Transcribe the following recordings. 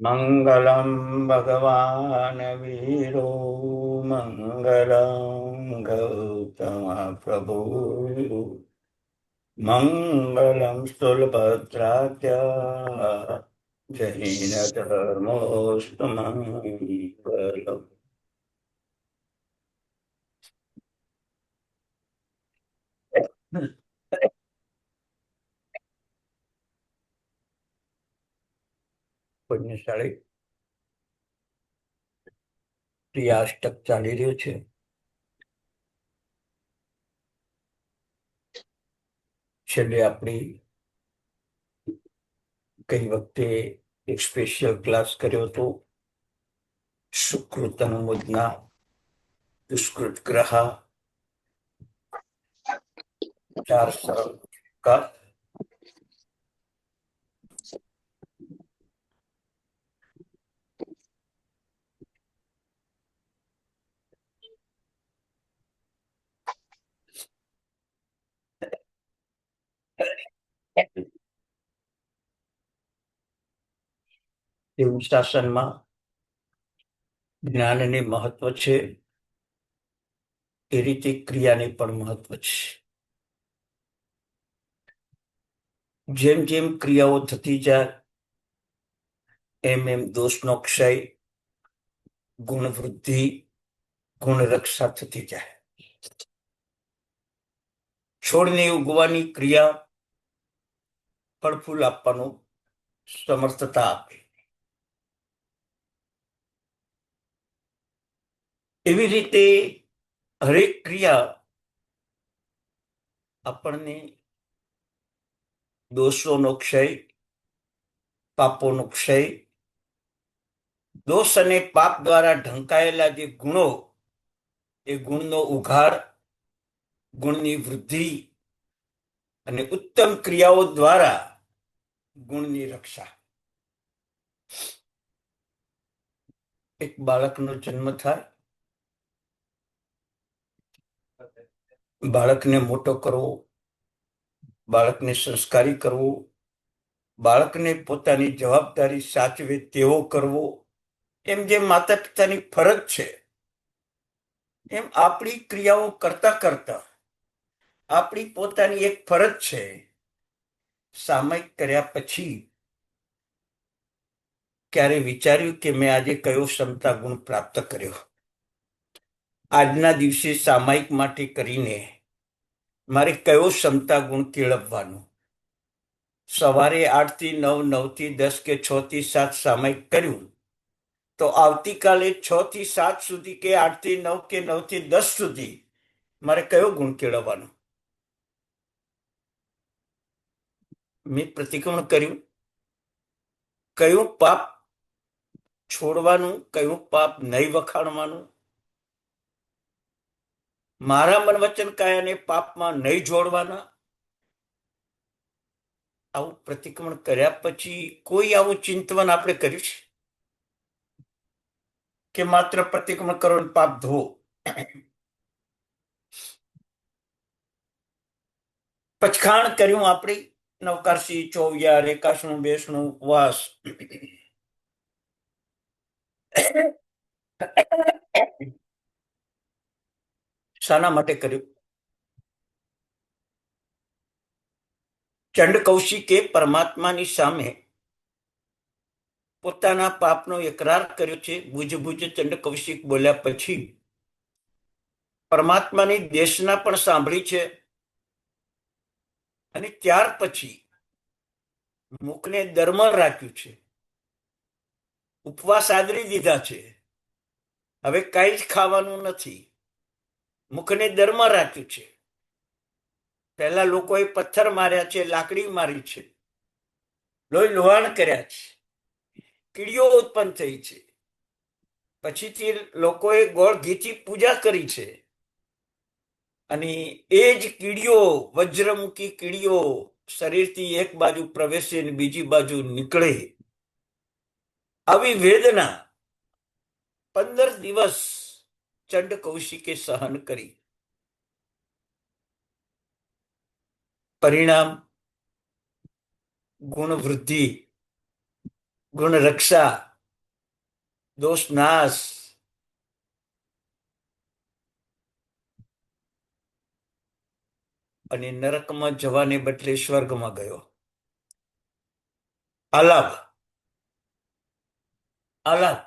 મંગલમ ભગવાન વીરો મંગલમ ગૌતમ પ્રભુ મંગલમ સ્થૂલભદ્રાત્ય જૈન ધર્મોસ્તુ મંગલમ. પુણ્યશાળી પ્રિયાષ્ટક ચાલી રહ્યો છે. છેલ્લે આપણી કઈ વખતે એક સ્પેશિયલ ક્લાસ કર્યો હતો. સુકૃત અનુમોદના, દુષ્કૃત ગ્રહ, ચાર સરળ કા. એવું શાસનમાં જ્ઞાનને મહત્વ છે, એ રીતે ક્રિયાને પણ મહત્વ છે. જેમ જેમ ક્રિયાઓ થતી જાય એમ એમ દોષનો ક્ષય, ગુણ વૃદ્ધિ, ગુણ રક્ષા થતી જાય. છોડને ઉગવાની ક્રિયા ફળ ફૂલ આપવાનું સમર્થતા આપે. એવી રીતે હરેક ક્રિયા આપણને દોષોનો ક્ષય, પાપોનો ક્ષય, દોષ અને પાપ દ્વારા ઢંકાયેલા જે ગુણો, એ ગુણનો ઉઘાડ, ગુણની વૃદ્ધિ અને ઉત્તમ ક્રિયાઓ દ્વારા ગુણની રક્ષા. એક બાળકનો જન્મ થાય, બાળકને મોટો કરવો, બાળકને સંસ્કારી કરવો, બાળકને પોતાની જવાબદારી સાચવે તેવો કરવો, એમ જેમ માતા પિતાની ફરજ છે, એમ આપણી ક્રિયાઓ કરતા કરતા આપણી પોતાની એક ફરજ છે. સામયિક કર્યા પછી ક્યારે વિચાર્યું કે મેં આજે કયો ક્ષમતા ગુણ પ્રાપ્ત કર્યો? આજના દિવસે સામયિક માટે કરીને મારે કયો ક્ષમતા ગુણ કેળવવાનો? સવારે 8 થી 9, 9 થી 10 કે 6 થી 7 સામયિક કર્યું, તો આવતીકાલે 6 થી 7 સુધી કે 8 થી 9 કે 9 થી 10 સુધી મારે કયો ગુણ કેળવવાનો? મેં પ્રતિક્રમણ કર્યું, કયું પાપ છોડવાનું, કયું પાપ નહીં વખાણવાનું, મારા મન વચન કાયાને પાપમાં નહીં જોડવાના. આવું પ્રતિક્રમણ કર્યા પછી કોઈ આવું ચિંતન આપણે કર્યું છે કે માત્ર પ્રતિક્રમણ કરો ને પાપ ધોવો? પચખાણ કર્યું આપણી નવકારસી, ચોવિયાર, એકાસણું, બેસણું, ઉપવાસ. શાના માટે કર્યું? ચંડ કૌશિકે પરમાત્માની સામે પોતાના પાપનો એકરાર કર્યો છે. ભુજ ભુજ ચંડ કૌશિક બોલ્યા પછી પરમાત્માની દેશના પણ સાંભળી છે, અને ત્યાર પછી મુખને દરમણ રાખ્યું છે, ઉપવાસ આદરી દીધા છે. હવે કઈ જ ખાવાનું નથી, મુખને દરમાં રાખ્યું છે. પહેલા લોકોએ પથ્થર માર્યા છે, લાકડી મારી છે, લોહી લોહાણ કર્યા છે, કીડીઓ ઉત્પન્ન થઈ છે. પછીથી લોકોએ ગોળ ઘીથી પૂજા કરી છે, અને એ જ કીડીઓ, વજ્રમુખી કીડીઓ શરીરથી એક બાજુ પ્રવેશે અને બીજી બાજુ નીકળે. આવી વેદના 15 દિવસ ચંડ કૌશિકે સહન કરી. પરિણામ ગુણ વૃદ્ધિ, ગુણ રક્ષા દોષ નાશ. અને નરકમાં જવાને બદલે સ્વર્ગમાં ગયો. આલાપ આલાપ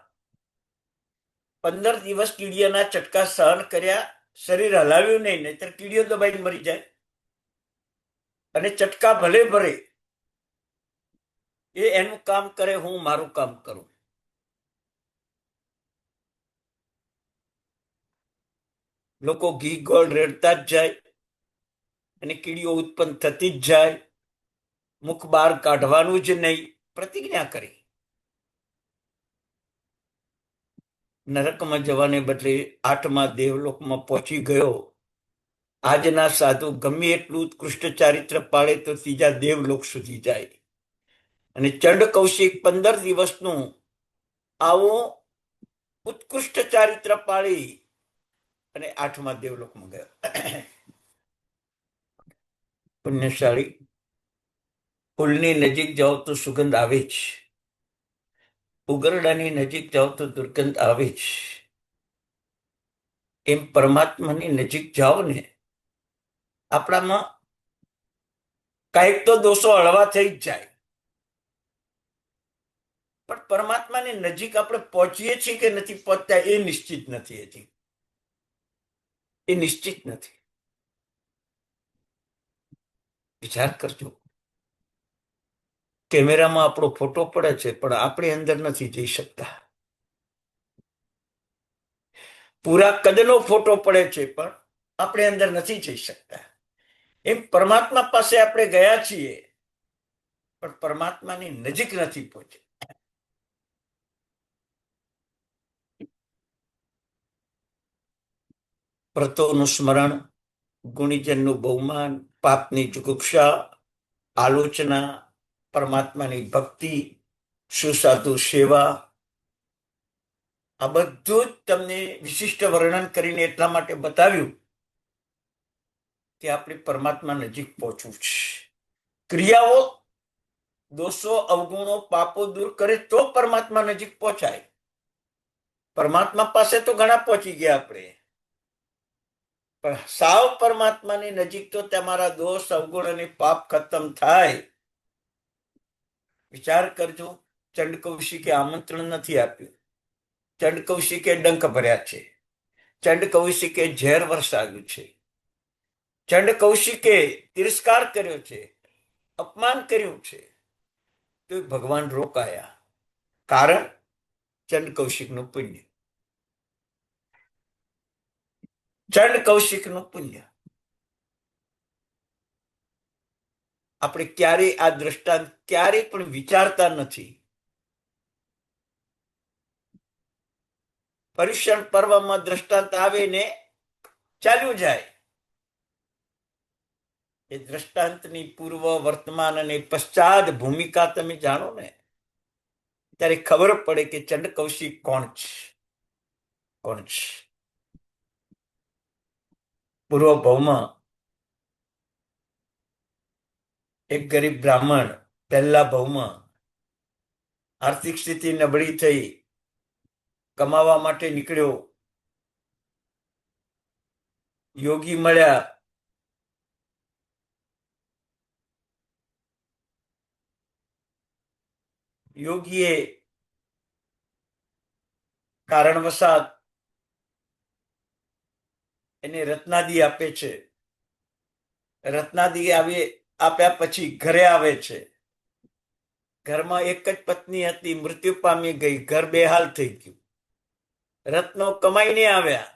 15 દિવસ કીડિયાના ચટકા સહન કર્યા, શરીર હલાવ્યું નહીં, નહીતર કીડીઓ દબાઈને મરી જાય. અને ચટકા ભલે ભરે, એ એનું કામ કરે, હું મારું કામ કરું. લોકો ઘી ગોળ રેડતા જ જાય અને કીડીઓ ઉત્પન્ન થતી જ જાય. મુખ બહાર કાઢવાનું જ નહીં, પ્રતિજ્ઞા કરી. નરકમાં જવાને બદલે 8મા દેવલોકમાં પહોંચી ગયો. આજના સાધુ ગમે એટલું ઉત્કૃષ્ટ ચારિત્ર પાળે તો ત્રીજા દેવલોક સુધી જાય. અને ચંડ કૌશિક 15 દિવસનું આવું ઉત્કૃષ્ટ ચારિત્ર પાળી અને 8મા દેવલોકમાં ગયો. પુણ્યશાળી. ફૂલની નજીક જાઓ તો સુગંધ આવે જ, ઉગરડાની નજીક જાઓ તો દુર્ગંધ આવે જ. એમ પરમાત્માની નજીક જાઓ ને, આપણામાં કાંઈક તો દોષો હળવા થઈ જ જાય. પણ પરમાત્માની નજીક આપણે પહોંચીએ છીએ કે નથી પહોંચતા એ નિશ્ચિત નથી. હજી એ નિશ્ચિત નથી. વિચાર કરજો. કેમેરામાં આપણો ફોટો પડે છે, પણ આપણે અંદર નથી જઈ શકતા. પૂરા કદનો ફોટો પડે છે, પણ આપણે અંદર નથી જઈ શકતા. એમ પરમાત્મા પાસે આપણે ગયા છીએ, પણ પરમાત્માની નજીક નથી પહોંચ્યા. વ્રતોનું સ્મરણ, ગુણીજનનું બહુમાન, પાપની જુગુપ્સા, આલોચના, પરમાત્માની ભક્તિ, સુસાધુ સેવા, આ બધું જ તમને વિશિષ્ટ વર્ણન કરીને એટલા માટે બતાવ્યું કે આપણે પરમાત્મા નજીક પહોંચવું છે. ક્રિયાઓ, દોષો, અવગુણો, પાપો દૂર કરે તો પરમાત્મા નજીક પહોંચાય. પરમાત્મા પાસે તો ઘણા પહોંચી ગયા આપણે, પણ સાવ પરમાત્માની નજીક તો તમારા દોષ, અવગુણ અને પાપ ખતમ થાય. વિચાર કરજો. ચંડ કૌશિકે આમંત્રણ નથી આપ્યું. ચંડ કૌશિકે ડંખ ભર્યા છે. ચંડ કૌશિકે ઝેર વરસાવ્યું છે. ચંડ કૌશિકે તિરસ્કાર કર્યો છે, અપમાન કર્યું છે, તો ભગવાન રોકાયા. કારણ ચંડ કૌશિકનું પુણ્ય. ચંડ કૌશિકનું પુણ્ય. આપણે ક્યારેય આ દ્રષ્ટાંત ક્યારેય પણ વિચારતા નથી. પર્યુષણ પર્વમાં દ્રષ્ટાંત આવે ને ચાલ્યું જાય. એ દ્રષ્ટાંતની પૂર્વ, વર્તમાન અને પશ્ચાત ભૂમિકા તમે જાણો ને, ત્યારે ખબર પડે કે ચંડ કૌશિક કોણ છે. કોણ છે? પૂર્વ ભાવમાં એક ગરીબ બ્રાહ્મણ પહેલા ભાવમાં આર્થિક સ્થિતિ નબળી થઈ, કમાવા માટે નીકળ્યો. યોગી મળ્યા. યોગીએ કારણવશાત એને રત્નાદી આપે છે. રત્નાદી આપ્યા પછી ઘરે આવે છે. ઘરમાં એક જ પત્ની હતી, મૃત્યુ પામી ગઈ, ઘર બેહાલ થઈ ગયું. રત્નો કમાઈને આવ્યા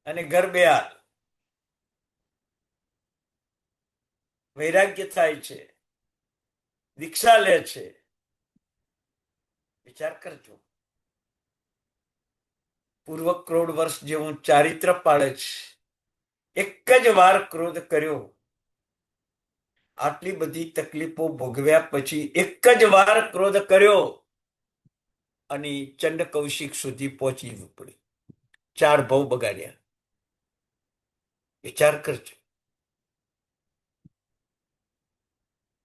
અને ઘર બેહાલ. વૈરાગ્ય થાય છે, દીક્ષા લે છે. વિચાર કરજો. પૂર્વ કરોડ વર્ષ જેવું ચારિત્ર પાળે છે, એક જ વાર ક્રોધ કર્યો. આટલી બધી તકલીફો ભોગવ્યા પછી એક જ વાર ક્રોધ કર્યો અને ચંડ કૌશિક સુધી પહોંચી પડી. 4 ભવ બગાડ્યા. વિચાર કરજો.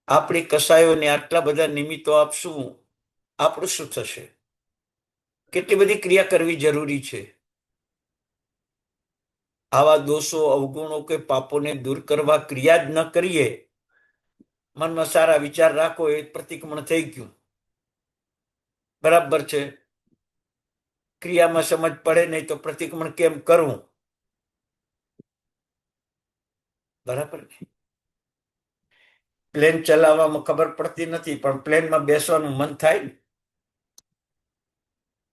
આપણે કસાયોને આટલા બધા નિમિત્તો આપશું, આપણું શું થશે? કેટલી બધી ક્રિયા કરવી જરૂરી છે. આવા દોષો, અવગુણો કે પાપોને દૂર કરવા ક્રિયા જ ન કરીએ, મનમાં સારા વિચાર રાખો, એ પ્રતિક્રમણ થઈ ગયું. બરાબર છે. ક્રિયામાં સમજ પડે નહીં તો પ્રતિક્રમણ કેમ કરવું? બરાબર. પ્લેન ચલાવવામાં ખબર પડતી નથી, પણ પ્લેનમાં બેસવાનું મન થાય ને.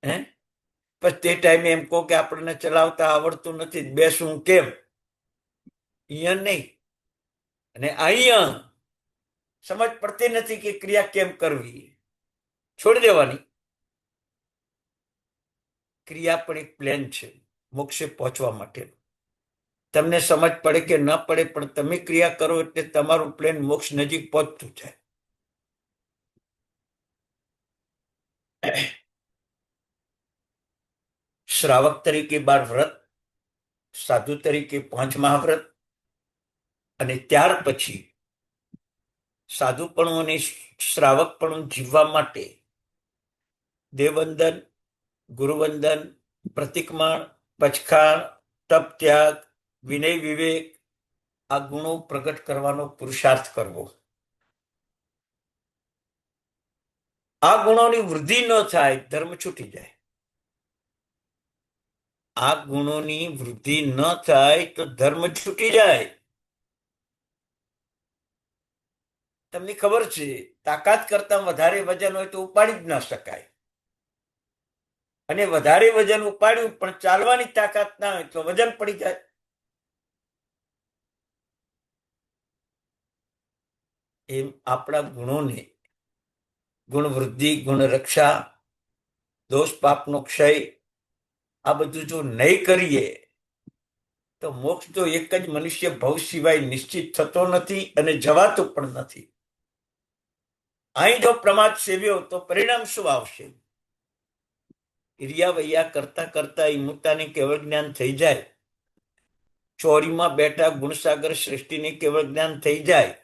હે પછી તે ટાઈમે એમ કહો કે આપણને ચલાવતા આવડતું નથી, બેસવું કેમ? અહીંયા નહીં. અને અહીંયા સમજ પડતી નથી કે ક્રિયા કેમ કરવી, છોડી દેવાની. ક્રિયા પણ એક પ્લેન છે મોક્ષે પહોંચવા માટે. તમને સમજ પડે કે ન પડે, પણ તમે ક્રિયા કરો એટલે તમારું પ્લેન મોક્ષ નજીક પહોંચતું જાય. શ્રાવક તરીકે 12 વ્રત, સાધુ તરીકે 5 મહાવ્રત, અને ત્યાર પછી સાધુપણું અને શ્રાવકપણું જીવવા માટે દેવવંદન, ગુરુવંદન, પ્રતિક્રમણ, પચખાણ, તપ ત્યાગ, વિનય વિવેક, આ ગુણો પ્રગટ કરવાનો પુરુષાર્થ કરવો. આ ગુણોની વૃદ્ધિ ન થાય, ધર્મ છૂટી જાય. આ ગુણોની વૃદ્ધિ ન થાય તો ધર્મ છૂટી જાય. તમને ખબર છે, તાકાત કરતા વધારે વજન હોય તો ઉપાડી જ ન શકાય. અને વધારે વજન ઉપાડ્યું પણ ચાલવાની તાકાત ના હોય તો વજન પડી જાય. એમ આપણા ગુણોને, ગુણ વૃદ્ધિ, ગુણ રક્ષા, દોષ પાપનો ક્ષય, આ બધું જો નહીં કરીએ તો મોક્ષ તો એક જ મનુષ્ય ભવ સિવાય નિશ્ચિત થતો નથી અને જવાતું પણ નથી. અહીં જો પ્રમાદ સેવ્યો તો પરિણામ શું આવશે? ઇરિયા વૈયા કરતા કરતા ઇમુતાને કેવળ જ્ઞાન થઈ જાય. ચોરીમાં બેઠા ગુણસાગર શ્રેષ્ઠીને કેવળ જ્ઞાન થઈ જાય.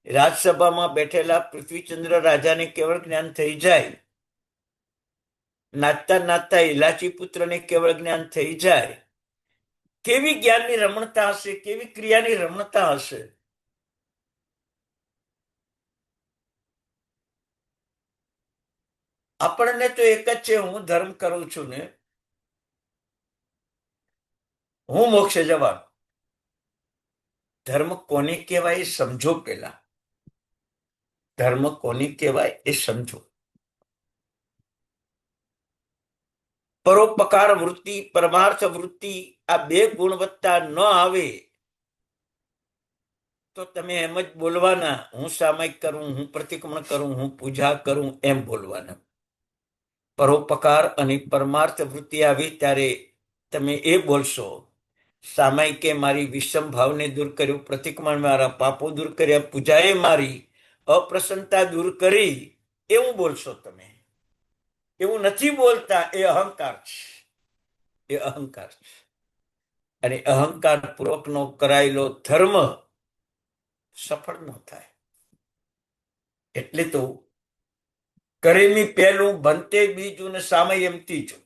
રાજસભામાં બેઠેલા પૃથ્વીચંદ્ર રાજાને કેવળ જ્ઞાન થઈ જાય. નાચતા નાચતા ઇલાચી પુત્રને કેવળ જ્ઞાન થઈ જાય. કેવી જ્ઞાનની રમણતા હશે, કેવી ક્રિયાની રમણતા હશે. આપણને તો એક જ છે, હું ધર્મ કરું છું ને હું મોક્ષે જવાનું. ધર્મ કોને કહેવાય એ સમજો. પેલા ધર્મ કોને કહેવાય એ સમજો. પરોપકાર વૃત્તિ, પરમાર્થ વૃત્તિ, આ બે ગુણવત્તા ન આવે તો તમે એમ જ બોલવાના, હું સામાયિક કરું, હું પ્રતિક્રમણ કરું, હું પૂજા કરું, એમ બોલવાના. પરોપકાર અને પરમાર્થ વૃત્તિ આવી ત્યારે તમે એ બોલશો, સામાયિકે મારી વિષમ ભાવને દૂર કર્યું, પ્રતિક્રમણ મારા પાપો દૂર કર્યા, પૂજાએ મારી અપ્રસન્નતા દૂર કરી, એવું બોલશો તમે. એવું નથી બોલતા, એ અહંકાર છે. એ અહંકાર છે. અને અહંકાર પૂર્વકનો કરાયેલો ધર્મ સફળ ન થાય. એટલે તો કરેમી પહેલું, બનતે બીજું ને સામયમ ત્રીજું.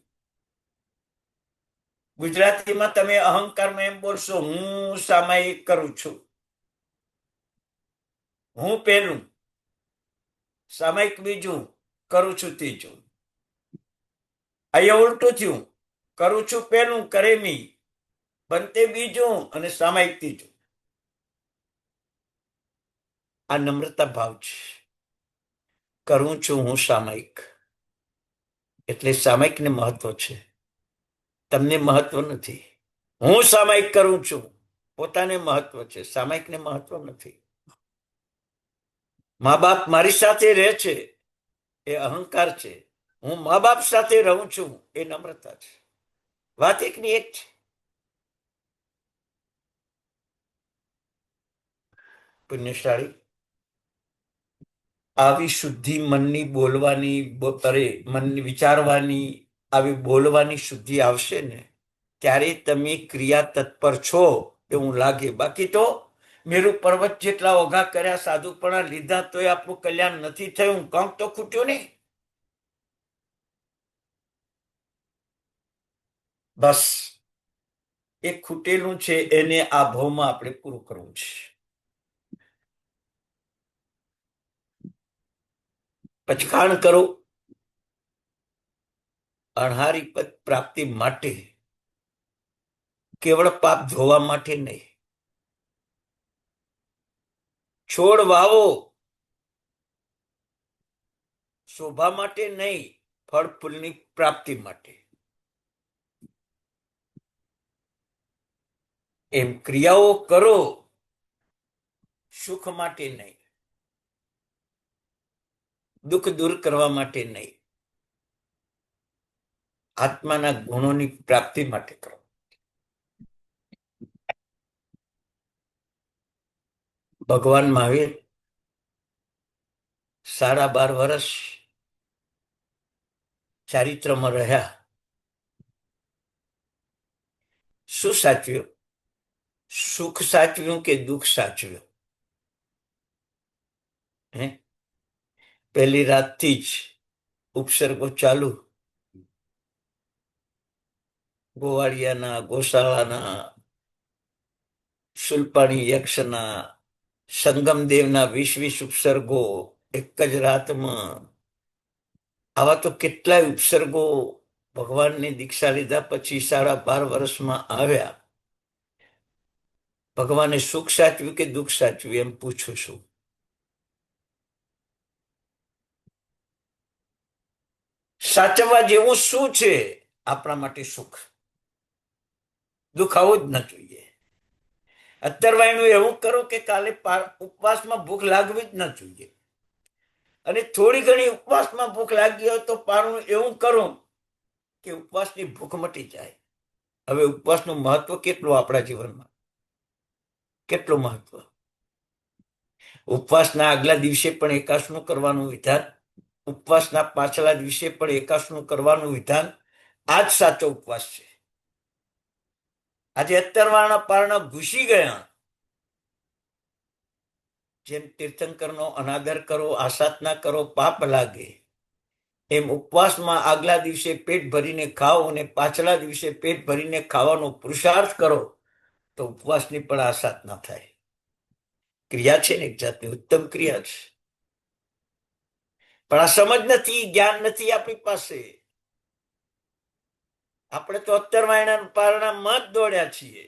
ગુજરાતીમાં તમે અહંકારમાં એમ બોલશો, હું સામાયિક કરું છું, હું પહેલું, સામાયિક બીજું, કરું છું ત્રીજું. અહીંયા ઉલટું થયું, કરું છું પહેલું કરેમી, બનતે બીજું અને સામાયિક ત્રીજું. આ નમ્રતા ભાવ છે. કરું છું હું સામાયિક, એટલે સામાયિકને મહત્વ છે, તમને મહત્વ નથી. હું સામાયિક કરું છું, પોતાને મહત્વ છે, સામાયિકને મહત્વ નથી. મા બાપ મારી સાથે રહે છે, એ અહંકાર છે. હું મા બાપ સાથે રહું છું, એ નમ્રતા છે. વાત એકની એક છે. પુણ્યશાળી આવી શુદ્ધિ મનની, બોલવાની, મનની વિચારવાની, આવી બોલવાની શુદ્ધિ આવશે ને ત્યારે તમે ક્રિયા તત્પર છો એવું લાગે. બાકી તો મેરુ પર્વત જેટલા ઓઘા કર્યા, સાધુપણા લીધા, તોય આપણું કલ્યાણ નથી થયું. કંક તો ખૂટ્યું નહીં. બસ એ ખૂટેલું છે, એને આ ભાવમાં આપણે પૂરું કરવું છે. પચખાણ કરો અણહારી પદ પ્રાપ્તિ માટે, કેવળ પાપ ધોવા માટે નહીં. છોડ વાવો શોભા માટે નહીં, ફળ ફૂલની પ્રાપ્તિ માટે. એમ ક્રિયાઓ કરો સુખ માટે નહીં, દુઃખ દૂર કરવા માટે નહીં, આત્માના ગુણોની પ્રાપ્તિ માટે કરો. ભગવાન મહાવીર 12.5 વર્ષ ચારિત્રમાં રહ્યા. શું સાચવ્યું? સુખ સાચવ્યું કે દુઃખ સાચવ્યું? હે, પહેલી રાતથી જ ઉપસર્ગો ચાલુ. ગોવાળિયાના, ગોશાળાના, શુલપાણી યક્ષના, સંગમદેવના 20 ઉપસર્ગો એક જ રાતમાં. આવા તો કેટલાય ઉપસર્ગો ભગવાનની દીક્ષા લીધા પછી 12.5 વર્ષમાં આવ્યા. ભગવાને સુખ સાચવ્યું કે દુઃખ સાચવ્યું એમ પૂછું છું. સાચવવા જેવું શું છે આપણા માટે? સુખ. દુઃખ આવું જ ન જોઈએ. અત્તરવાયનું એવું કરો કે કાલે ઉપવાસમાં ભૂખ લાગવી જ ન જોઈએ. અને થોડી ઘણી ઉપવાસમાં ભૂખ લાગી હોય તો પારણું એવું કરું કે ઉપવાસની ભૂખ મટી જાય. હવે ઉપવાસનું મહત્વ કેટલું આપણા જીવનમાં? કેટલું મહત્વ? ઉપવાસના આગલા દિવસે પણ એકાશનું કરવાનું વિધાન, ઉપવાસના પાછલા દિવસે પણ એકાશનું કરવાનું વિધાન. આ જ સાચો ઉપવાસ છે. આજે અત્તરવાળના પારણા ઘૂસી ગયા. જેમ તીર્થંકરનો અનાદર કરો, આસાધના કરો, પાપ લાગે, એમ ઉપવાસમાં આગલા દિવસે પેટ ભરીને ખાઓ અને પાછલા દિવસે પેટ ભરીને ખાવાનો પુરુષાર્થ કરો તો ઉપવાસની પણ આસાધના થાય. ક્રિયા છે ને, એક જાતની ઉત્તમ ક્રિયા છે. પણ આ સમજ નથી, જ્ઞાન નથી આપણી પાસે. આપણે તો અત્તરવાયના પારણામાં જ દોડ્યા છીએ.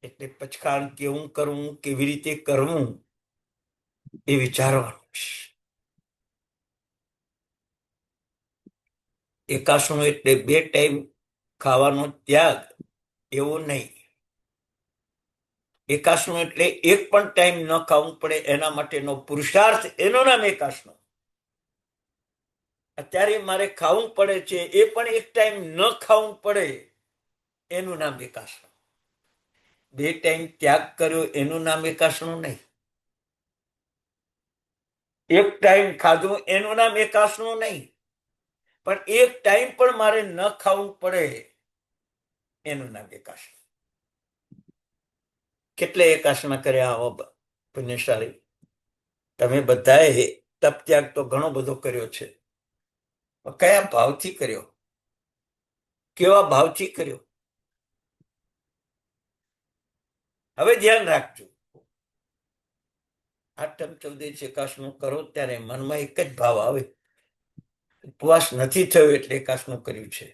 એટલે પચખાણ કેવું કરવું, કેવી રીતે કરવું એ વિચારવાનું છે. એકાશનું એટલે 2 ટાઈમ ખાવાનો ત્યાગ એવું નહીં. એકાશનું એટલે એક પણ ટાઈમ ન ખાવું પડે એના માટેનો પુરુષાર્થ, એનું નામ એકાશનું. અત્યારે મારે ખાવું પડે છે, એ પણ એક ટાઈમ ન ખાવું પડે એનું નામ એકાશનું. 2 ટાઈમ ત્યાગ કર્યો એનું નામ એકાશનું નહીં. એક ટાઈમ ખાધું એનું નામ એકાશનું નહીં. પણ એક ટાઈમ પણ મારે ન ખાવું પડે એનું નામ એકાશનું. કેટલે એકાશના કર્યા આવો પુણ્યશાળી? તમે બધાએ તપ ત્યાગ તો ઘણો બધો કર્યો છે. કયા ભાવથી કર્યો? કેવા ભાવથી કર્યો? હવે ધ્યાન રાખજો. આઠમ ચૌદશ એકાશનું કરો ત્યારે મનમાં એક જ ભાવ આવે, ઉપવાસ નથી થયો એટલે એકાશનું કર્યું છે.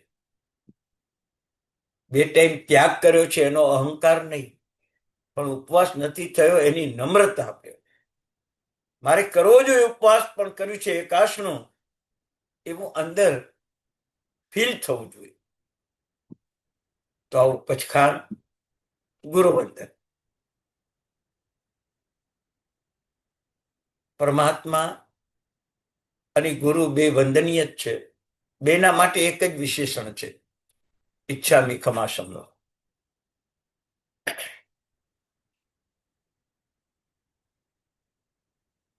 2 ટાઈમ ત્યાગ કર્યો છે એનો અહંકાર નહીં, પણ ઉપવાસ નથી થયો એની નમ્રતા આપે. મારે કરવો જોઈએ ઉપવાસ, પણ કર્યું છે એકાશનું એવું અંદર ફીલ થવું જોઈએ. તો આવું પચખાણ, ગુરુવંદન. પરમાત્મા અને ગુરુ બે વંદનીય જ છે. બેના માટે એક જ વિશેષણ છે, ઈચ્છામી ખમાસમનો.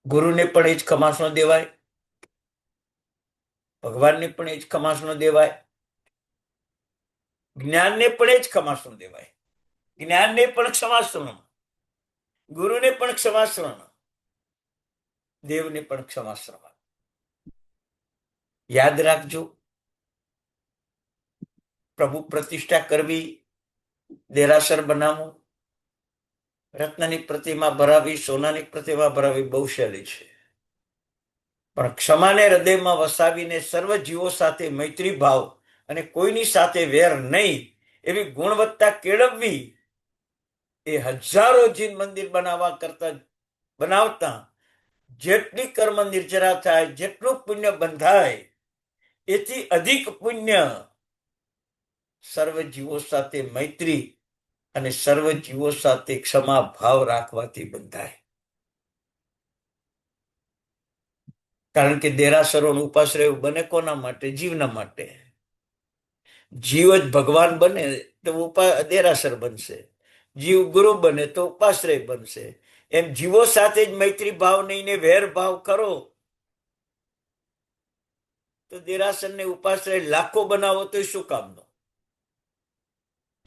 ગુરુને પણ એ જ ખમાસનો દેવાય, ભગવાનને પણ એ જ ખમાસનો દેવાય, જ્ઞાનને પણ એ જ ખમાસનો દેવાય. જ્ઞાનને પણ ક્ષમાશ્રમ, ગુરુને પણ ક્ષમાશ્રમ, દેવને પણ ક્ષમાશ્રમ. યાદ રાખજો, પ્રભુ પ્રતિષ્ઠા કરવી, દેરાસર બનાવવું, રત્નની પ્રતિમા ભરાવી, સોનાની પ્રતિમા ભરાવી બહુ સહેલી છે. પણ ક્ષમાને હૃદયમાં વસાવીને સર્વ જીવો સાથે મૈત્રી ભાવ અને કોઈની સાથે વેર નહીં એવી ગુણવત્તા કેળવવી, એ હજારો જીન મંદિર બનાવતા જેટલી કર્મ નિર્જરા થાય, જેટલું પુણ્ય બંધાય, એથી અધિક પુણ્ય સર્વ જીવો સાથે મૈત્રી અને સર્વ જીવો સાથે ક્ષમા ભાવ રાખવાથી બંધાય. કારણ કે દેરાસરોનો ઉપાશ્રય બને કોના માટે? જીવના માટે. જીવ જ ભગવાન બને તો દેરાસર બનશે, જીવ ગુરુ બને તો ઉપાશ્રય બનશે. એમ જીવો સાથે જ મૈત્રી ભાવ નહીં ને વેર ભાવ કરો તો દેરાસર ને ઉપાશ્રય લાખો બનાવો તો શું કામનો?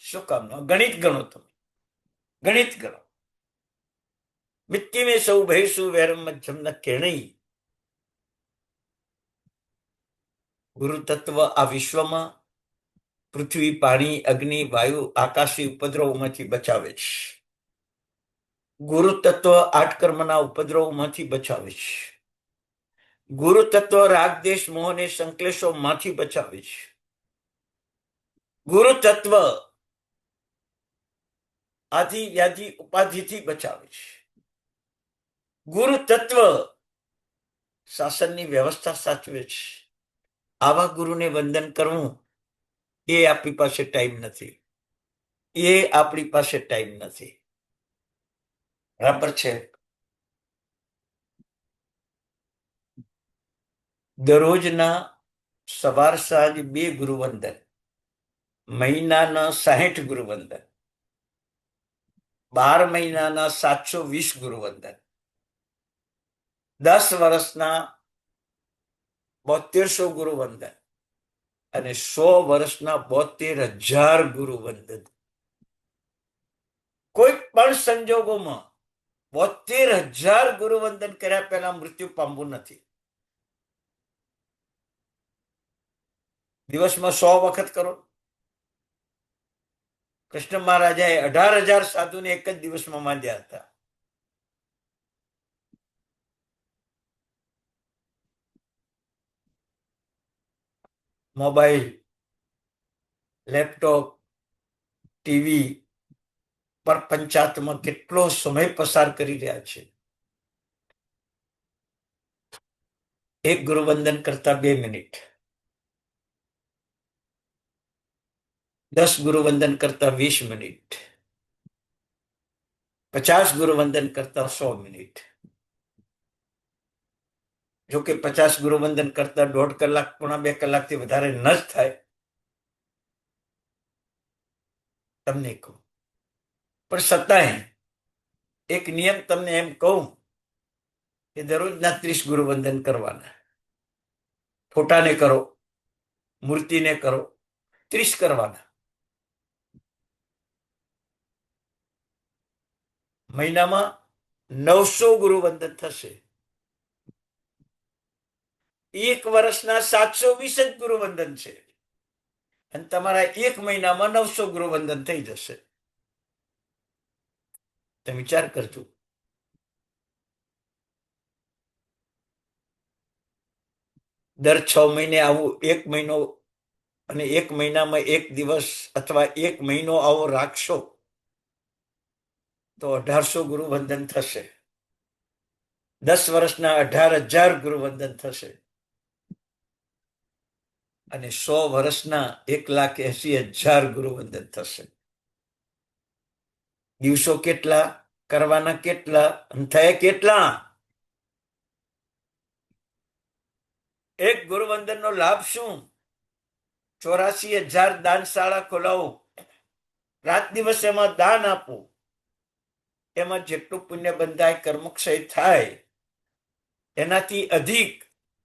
શું કામનો? ગણિત ગણો, તમે ગણિત ગણો. મિત્તી મેં સૌ ભયસુ વેરમ જમન કેણી. ગુરુ તત્વ આ વિશ્વમાં પૃથ્વી, પાણી, અગ્નિ, વાયુ, આકાશી ઉપદ્રવોમાંથી બચાવે છે. ગુરુ તત્વ આઠ કર્મના ઉપદ્રવોમાંથી બચાવે છે. ગુરુ તત્વ રાગ, દેશ, મોહ અને સંકલેશોમાંથી બચાવે છે. ગુરુ તત્વ આદિ વ્યાધિ ઉપાધિથી બચાવે છે. ગુરુ તત્વ શાસનની વ્યવસ્થા સાચવે છે. આવા ગુરુને વંદન કરવું એ આપણી પાસે ટાઈમ નથી. એ આપણી પાસે ટાઈમ નથી. બરાબર છે? દરરોજના સવાર સાંજ 2 ગુરુવંદન, મહિનાના 60 ગુરુવંદન, 12 મહિનાના 720 ગુરુવંદન, 10 વર્ષના 7200 ગુરુવંદન અને 100 વર્ષના 72,000 ગુરુવંદન. કોઈ પણ સંજોગોમાં 72,000 ગુરુવંદન કર્યા પહેલા મૃત્યુ પામવું નથી. દિવસમાં 100 વખત કરો. કૃષ્ણ મહારાજાએ 18,000 સાધુને એક જ દિવસમાં માંડ્યા હતા. મોબાઈલ, લેપટોપ, ટીવી પર પંચાયતમાં કેટલો સમય પસાર કરી રહ્યા છે. એક ગુરુવંદન કરતા 2 મિનિટ, 10 ગુરુવંદન કરતા 20 મિનિટ, 50 ગુરુવંદન કરતા 100 મિનિટ. જો કે 50 ગુરુવંદન કરતા 1.5 કલાક, પોણા 2 કલાકથી વધારે ન જ થાય, તમને કહું. પણ છતાંય એક નિયમ તમને એમ કહું કે દરરોજના 30 ગુરુવંદન કરવાના. ફોટાને કરો, મૂર્તિને કરો, 30 કરવાના. મહિનામાં 900 ગુરુવંદન થશે. એક વર્ષના 720 જ ગુરુવંદન છે અને તમારા એક મહિનામાં 900 ગુરુવંદન થઈ જશે. તમે વિચાર કરજો. દર 6 મહિને આવું 1 મહિનો અને 1 મહિનામાં 1 દિવસ અથવા 1 મહિનો આવો રાખશો તો 1800 ગુરુવંદન થશે. 10 વર્ષના 18,000 ગુરુવંદન થશે અને 100 વર્ષના 1,80,000 ગુરુવંદન થશે. દિવસો કેટલા, કરવાના કેટલા, થયા કેટલા? એક ગુરુવંદનનો લાભ શું? 84,000 દાનશાળા ખોલાવો, રાત દિવસ એમાં દાન આપો. એમાં જેટલું પુણ્ય બંધાય, કર્મક્ષય થાય, એનાથી અધિક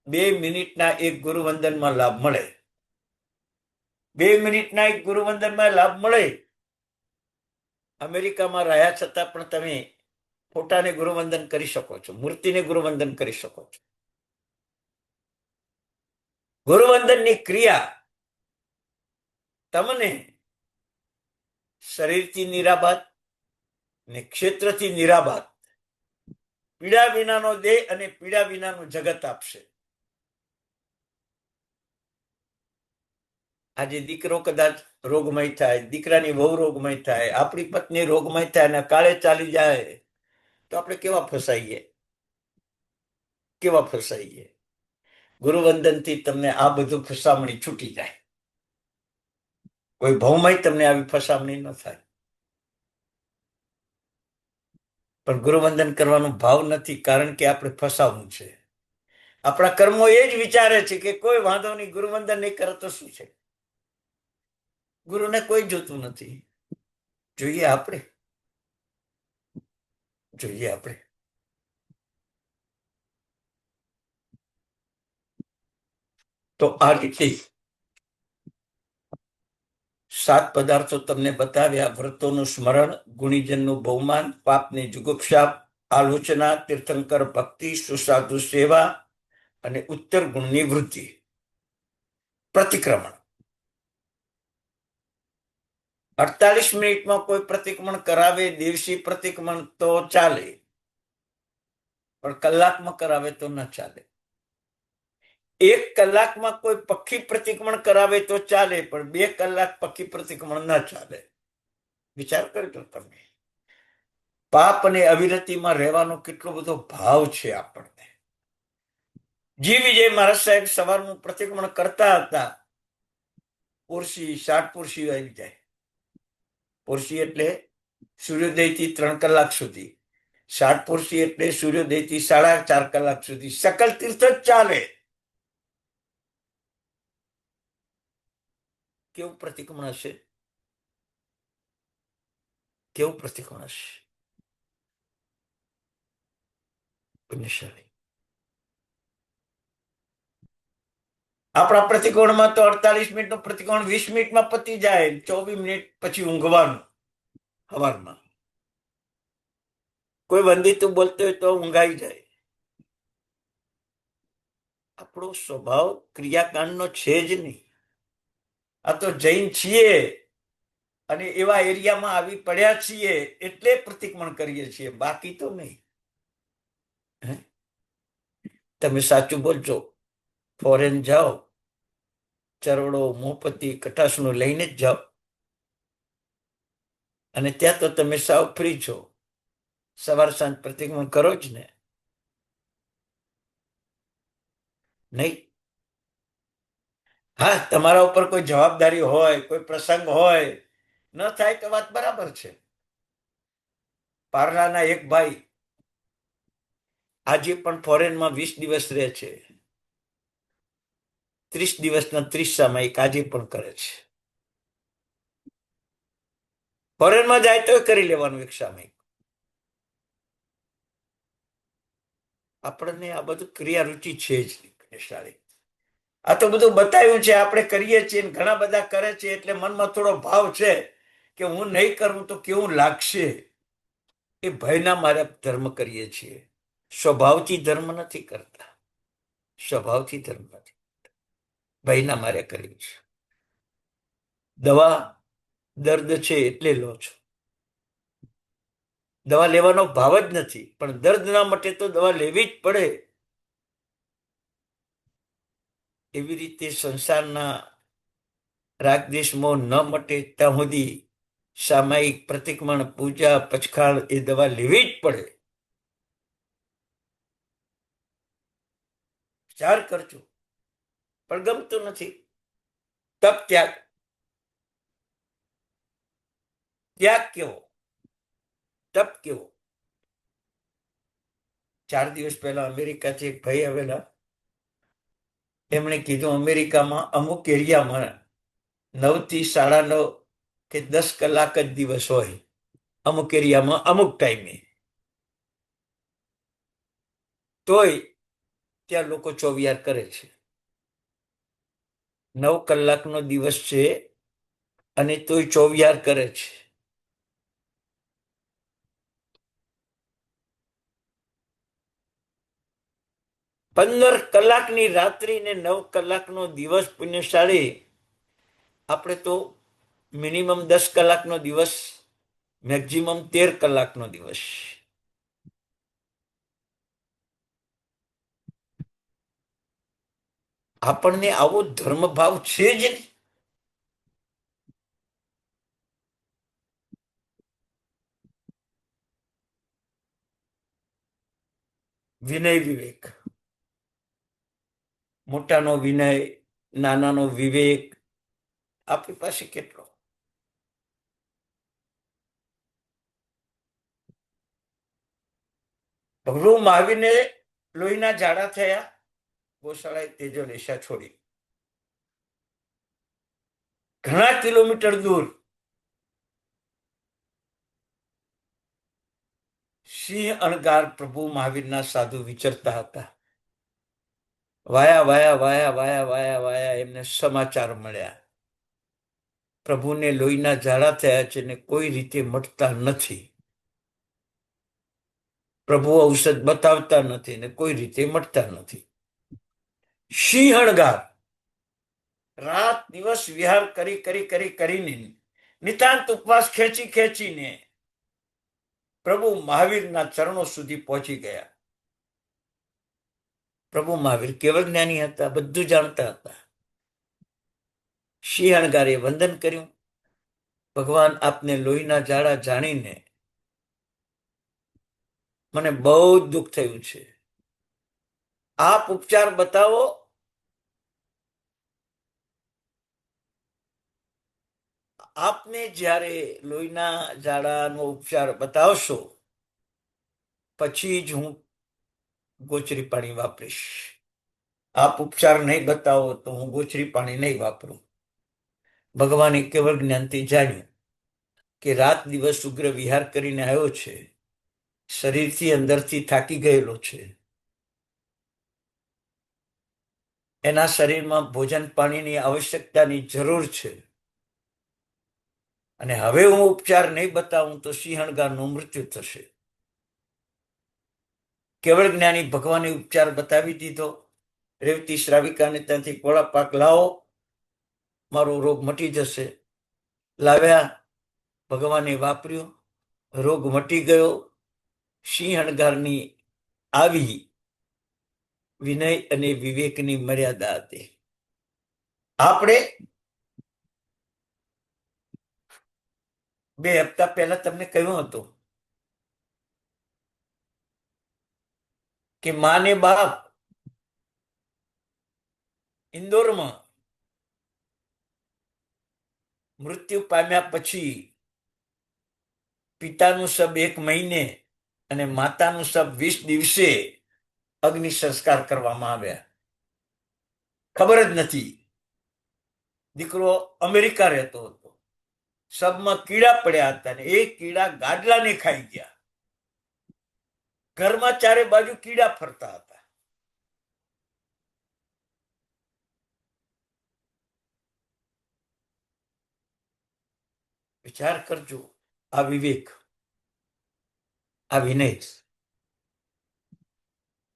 2 મિનિટના એક ગુરુવંદનમાં લાભ મળે. 2 મિનિટના એક ગુરુવંદનમાં લાભ મળે. અમેરિકામાં રહ્યા છતાં પણ તમે ફોટાને ગુરુવંદન કરી શકો છો, મૂર્તિને ગુરુવંદન કરી શકો છો. ગુરુવંદનની ક્રિયા તમને શરીરથી નિરાબાદ ને ક્ષેત્રથી નિરાબાદ પીડા વિનાનો દેહ અને પીડા વિનાનું જગત આપશે. આજે દીકરો કદાચ રોગમય થાય, દીકરાની વહુ રોગમય થાય, આપણી પત્ની રોગમય થાય અને કાળે ચાલી જાય તો આપણે કેવા ફસાઈએ, કેવા ફસાઈએ. ગુરુવંદનથી તમને આ બધું ફસામણી છૂટી જાય. કોઈ ભવમય તમને આવી ફસામણી ન થાય. પણ ગુરુવંદન કરવાનો ભાવ નથી, કારણ કે આપણે ફસાવવું છે. આપણા કર્મો એ જ વિચારે છે કે કોઈ વાંધો નહીં, ગુરુવંદન નહીં કરે તો શું છે. ગુરુને કોઈ જોતું નથી. જોઈએ આપણે, જોઈએ આપણે. તો આ રીતે 7 પદાર્થો તમને બતાવ્યા: વ્રતોનું સ્મરણ, ગુણીજનનું બહુમાન, પાપની જુગુપ્સા, આલોચના, તીર્થંકર ભક્તિ, સુસાધુ સેવા અને ઉત્તર ગુણની વૃદ્ધિ. પ્રતિક્રમણ 48 મિનિટમાં કોઈ પ્રતિક્રમણ કરાવે, દિવસી પ્રતિક્રમણ તો ચાલે, પણ કલાકમાં કરાવે તો ન ચાલે. 1 કલાકમાં કોઈ પક્ષી પ્રતિક્રમણ કરાવે તો ચાલે, પણ 2 કલાક પક્ષી પ્રતિક્રમણ ન ચાલે. વિચાર કરજો તમે. પાપ અને અવિરતિમાં રહેવાનો કેટલો બધો ભાવ છે આપણને. જી વિજય મહારાજ સાહેબ સવારનું પ્રતિક્રમણ કરતા હતા. પુરસી 60 પુરસી આવી જાય. પુરસી એટલે સૂર્યોદયથી 3 કલાક સુધી. 60 પુરસી એટલે સૂર્યોદયથી 4.5 કલાક સુધી સકલ તીર્થ જ ચાલે. કેવું પ્રતિક્રમણ હશે, કેવું પ્રતિક્રમણ હશે. પુણ્યશાળી. આપણા પ્રતિકોણમાં તો 48 મિનિટનું પ્રતિકોણ 20 મિનિટમાં પતી જાય, 24 મિનિટ પછી ઊંઘવાનું સવારમાં. કોઈ વંદિતું બોલતો હોય તો ઊંઘાઈ જાય. આપણો સ્વભાવ ક્રિયાકાંડનો છે જ નહીં. આ તો જૈન છીએ અને એવા એરિયામાં આવી પડ્યા છીએ એટલે પ્રતિક્રમણ કરીએ છીએ, બાકી તો નહીં. તમે સાચું બોલજો, ફોરેન જાઓ, ચરવડો, મોહપતિ, કટાસનું લઈને જ જાઓ, અને ત્યાં તો તમે સાવ ફ્રી છો. સવાર સાંજ પ્રતિક્રમણ કરો જ ને, નહીં? હા, તમારા ઉપર કોઈ જવાબદારી હોય, કોઈ પ્રસંગ હોય, ન થાય તો વાત બરાબર છે. પાર્લાના એક ભાઈ આજે પણ ફોરેનમાં 20 દિવસ રહે છે. 30 દિવસના 30 સામાયિક આજે પણ કરે છે. ફોરેનમાં જાય તો કરી લેવાનું એક સામાયિક. આપણને આ બધું ક્રિયા રુચિ છે જ નહીં. આ તો બધું બતાવ્યું છે, આપણે કરીએ છીએ, ઘણા બધા કરે છે, એટલે મનમાં થોડો ભાવ છે કે હું નહીં કરું તો કેવું લાગશે. એ ભયના મારે ધર્મ કરીએ છીએ. સ્વભાવથી ધર્મ નથી કરતા, સ્વભાવથી ધર્મ નથી, ભયના મારે કર્યું છે. દવા દર્દ છે એટલે લો છો. દવા લેવાનો ભાવ જ નથી, પણ દર્દ ના મટે તો દવા લેવી જ પડે. એવી રીતે સંસારના રાગદ્વેષ મોહ ન મટે ત્યાં સુધી સામાયિક પ્રતિક્રમણ, પૂજા, પચખાણ એ દવા લેવી જ પડે. વિચાર કરજો. પણ ગમતું નથી. તપ ત્યાગ, ત્યાગ કેવો, તપ કેવો. 4 દિવસ પહેલા અમેરિકાથી એક ભાઈ આવેલા. એમણે કીધું અમેરિકામાં અમુક એરિયામાં 9 થી 9:30 કે 10 કલાક જ દિવસ હોય, અમુક એરિયામાં અમુક ટાઈમે. તોય ત્યાં લોકો ચોવિયાર કરે છે. 9 કલાકનો દિવસ છે અને તોય ચોવિયાર કરે છે. પંદર કલાકની રાત્રિ ને 9 કલાકનો દિવસ. પુણ્યશાળી. આપણે તો મિનિમમ 10 કલાકનો દિવસ, મેક્સિમમ 13 કલાકનો દિવસ. આપણને આવો ધર્મભાવ છે જ નહીં. વિનય વિવેક, મોટાનો વિનય, નાનાનો વિવેક આપણી પાસે કેટલો? ભગવાન મહાવીરને લોહીના ઝાડા થયા, ગોશાળાએ તેજો રેશા છોડી. ઘણા કિલોમીટર દૂર સિંહ અણગાર પ્રભુ મહાવીરના સાધુ વિચરતા હતા. વાયા વાયા વાયા વાયા વાયા વાયા એમને સમાચાર મળ્યા, પ્રભુને લોહીના ઝાડા થયા છે ને કોઈ રીતે મટતા નથી. પ્રભુ ઔષધ બતાવતા નથી ને કોઈ રીતે મટતા નથી. સિંહ અણગાર રાત દિવસ વિહાર કરી કરી કરી કરીને નિતાંત ઉપવાસ ખેંચી ખેંચીને પ્રભુ મહાવીરના ચરણો સુધી પહોંચી ગયા. પ્રભુ મહાવીર કેવળ જ્ઞાની હતા, બધું જાણતા હતા. સિંહ અણગારે વંદન કર્યું. ભગવાન, આપને લોહીના ઝાડા જાણીને મને બહુ દુઃખ થયું છે. આપ ઉપચાર બતાવો. આપને જ્યારે લોહીના ઝાડાનો ઉપચાર બતાવશો પછી જ હું ગોચરી પાણી વાપરીશ. આપ ઉપચાર નહીં બતાવો તો હું ગોચરી પાણી નહીં વાપરું. ભગવાને કેવળ જ્ઞાનથી જાણ્યું કે રાત દિવસ ઉગ્ર વિહાર કરીને આવ્યો છે, શરીરથી અંદરથી થાકી ગયેલો છે. એના શરીરમાં ભોજન પાણીની આવશ્યકતાની જરૂર છે. અને હવે હું ઉપચાર નહીં બતાવું તો સિંહણગારનું મૃત્યુ થશે. કેવળ જ્ઞાની ભગવાને ઉપચાર બતાવી દીધો. રેવતી શ્રાવિકાને ત્યાંથી કોળા પાક લાવો, મારો રોગ મટી જશે. લાવ્યા, ભગવાને વાપર્યો, રોગ મટી ગયો. સિંહણગારની આવી વિનય અને વિવેકની મર્યાદા હતી. આપણે 2 હપ્તા પહેલા તમને કહ્યું હતું કે મા ને બાપ ઇન્દોરમાં મૃત્યુ પામ્યા પછી પિતાનું શબ 1 મહિને અને માતાનું શબ 20 દિવસે અગ્નિ સંસ્કાર કરવામાં આવ્યા. ખબર જ નથી. દીકરો અમેરિકા રહેતો હતો, શબમાં કીડા પડ્યા હતા ને એ કીડા ગાડલાને ખાઈ ગયા. ઘરમાં ચારે બાજુ કીડા ફરતા હતા. વિચાર કરજો. આ વિવેક, આ વિનય.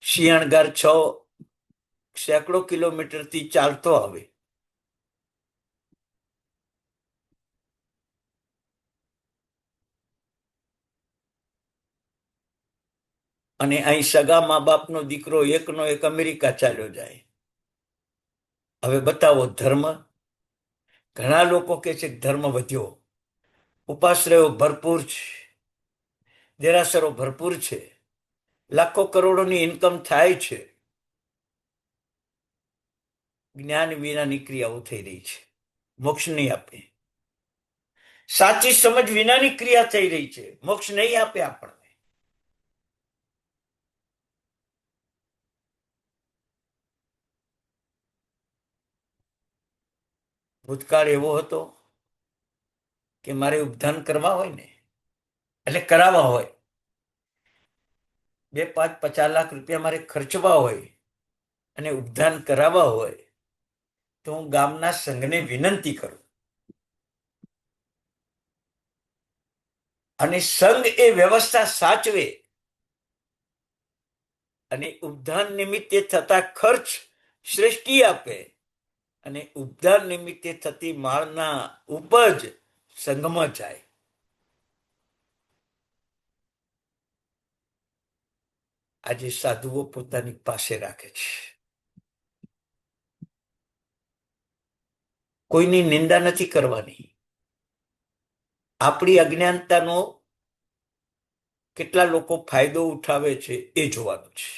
સિંહણગાર 6 સેંકડો કિલોમીટરથી ચાલતો આવે. અને અહીં સગા મા બાપનો દીકરો એકનો એક અમેરિકા ચાલ્યો જાય. હવે બતાવો ધર્મ. ઘણા લોકો કહે છે ધર્મ વધ્યો, ઉપાશ્રયો ભરપૂર છે, દેરાસરો ભરપૂર છે, લાખો કરોડોની ઇન્કમ થાય છે. જ્ઞાન વિનાની ક્રિયાઓ થઈ રહી છે, મોક્ષ નહીં આપે. સાચી સમજ વિનાની ક્રિયા થઈ રહી છે, મોક્ષ નહીં આપે આપણને. ભૂતકાળ એવો હતો કે મારે ઉપધાન કરવા હોય ને, એટલે કરાવવા હોય, 2, 5, 50 લાખ રૂપિયા મારે ખર્ચવા હોય અને ઉપધાન કરાવવા હોય તો હું ગામના સંઘને વિનંતી કરું. અને સંઘ એ વ્યવસ્થા સાચવે અને ઉપધાન નિમિત્તે થતા ખર્ચ શ્રેષ્ઠી આપે. અને ઉપદાન નિમિત્તે થતી માળના ઉપજ સંઘમાં જાય. આજે સાધુઓ પોતાની પાસે રાખે છે. કોઈની નિંદા નથી કરવાની. આપણી અજ્ઞાનતાનો કેટલા લોકો ફાયદો ઉઠાવે છે એ જોવાનું છે.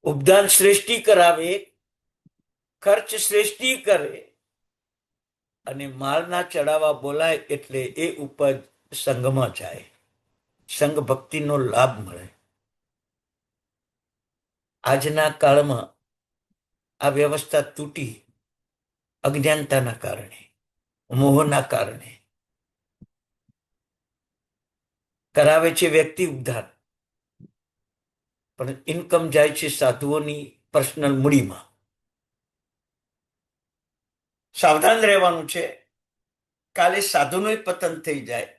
ઉપદાન શ્રેષ્ઠી કરાવે, ખર્ચ શ્રેષ્ઠી કરે અને માળના ચડાવવા બોલાય એટલે એ ઉપજ સંઘમાં જાય, સંઘ ભક્તિનો લાભ મળે. આજના કાળમાં આ વ્યવસ્થા તૂટી અજ્ઞાનતાના કારણે, મોહના કારણે. કરાવે છે વ્યક્તિ ઉદ્ધાર, પણ ઇન્કમ જાય છે સાધુઓની પર્સનલ મૂડીમાં. સાવધાન રહેવાનું છે. કાલે સાધુનું પતન થઈ જાય.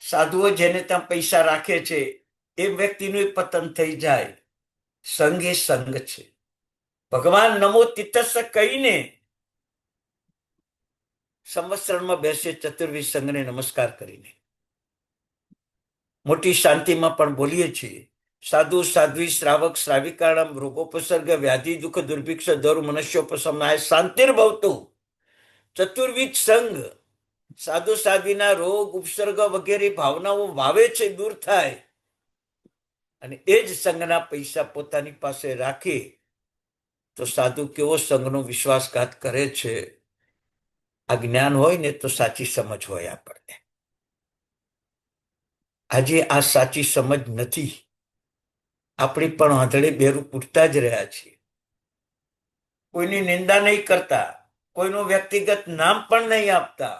સાધુઓ જેને ત્યાં પૈસા રાખે છે એ વ્યક્તિનું પતન થઈ જાય. સંઘ એ સંઘ છે. ભગવાન નમો તિતસ્સ કહીને સંવત્સરમાં બેસે ચતુર્વિધ સંઘને નમસ્કાર કરીને. મોટી શાંતિમાં પણ બોલીએ છીએ, સાધુ સાધ્વી શ્રાવક શ્રાવિકાણમ રોગોપસર્ગ વ્યાધિ દુઃખ દુર્ભિક્ષ દોર મનુષ્યોપસમાય શાંતિર્ભવતુ. ચતુર્વિધ સંઘ સાધુ સાધ્વીના રોગ ઉપસર્ગ વગેરે ભાવનાઓ વાવે છે, દૂર થાય. અને એ જ સંઘના પૈસા પોતાની પાસે રાખે તો સાધુ કેવો સંઘનો વિશ્વાસઘાત કરે છે. આ જ્ઞાન હોય ને તો સાચી સમજ હોય આપણને. આજે આ સાચી સમજ નથી. આપણી પણ આંધળે બેરું પૂરતા જ રહ્યા છીએ. કોઈની નિંદા નહીં કરતા, કોઈનું વ્યક્તિગત નામ પણ નહીં આપતા.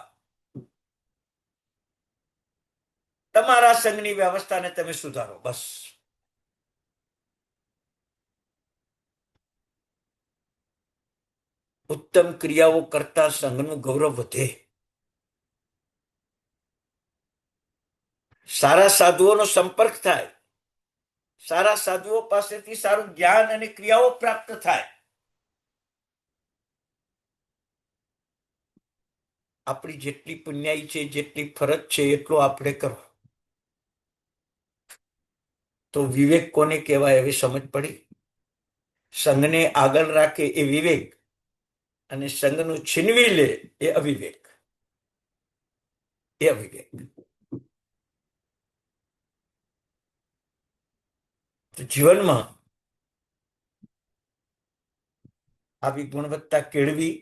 તમારા સંઘની વ્યવસ્થાને તમે સુધારો, બસ. ઉત્તમ ક્રિયાઓ કરતા સંઘનું ગૌરવ વધે. સારા સાધુઓનો સંપર્ક થાય, સારા સાધુઓ પાસેથી સારું જ્ઞાન અને ક્રિયાઓ પ્રાપ્ત થાય. આપણી જેટલી પુણ્યાઈ છે, જેટલી ફરજ છે એટલો આપણે કરો. તો વિવેક કોને કહેવાય એવી સમજ પડી. સંઘને આગળ રાખે એ વિવેક, અને સંઘનું છીનવી લે એ અવિવેક. એ અવિવેક. તો જીવનમાં આવી ગુણવત્તા કેળવી,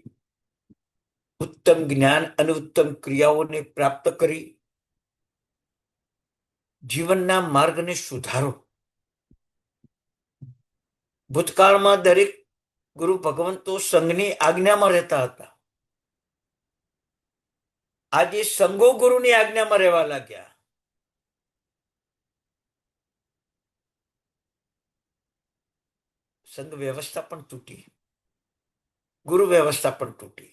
ઉત્તમ જ્ઞાન અને ઉત્તમ ક્રિયાઓને પ્રાપ્ત કરી જીવનના માર્ગને સુધારો. ભૂતકાળમાં દરેક ગુરુ ભગવંતો સંઘની આજ્ઞામાં રહેતા હતા. આજે સંઘો ગુરુની આજ્ઞામાં રહેવા લાગ્યા. સંઘ વ્યવસ્થા પણ તૂટી, ગુરુ વ્યવસ્થા પણ તૂટી.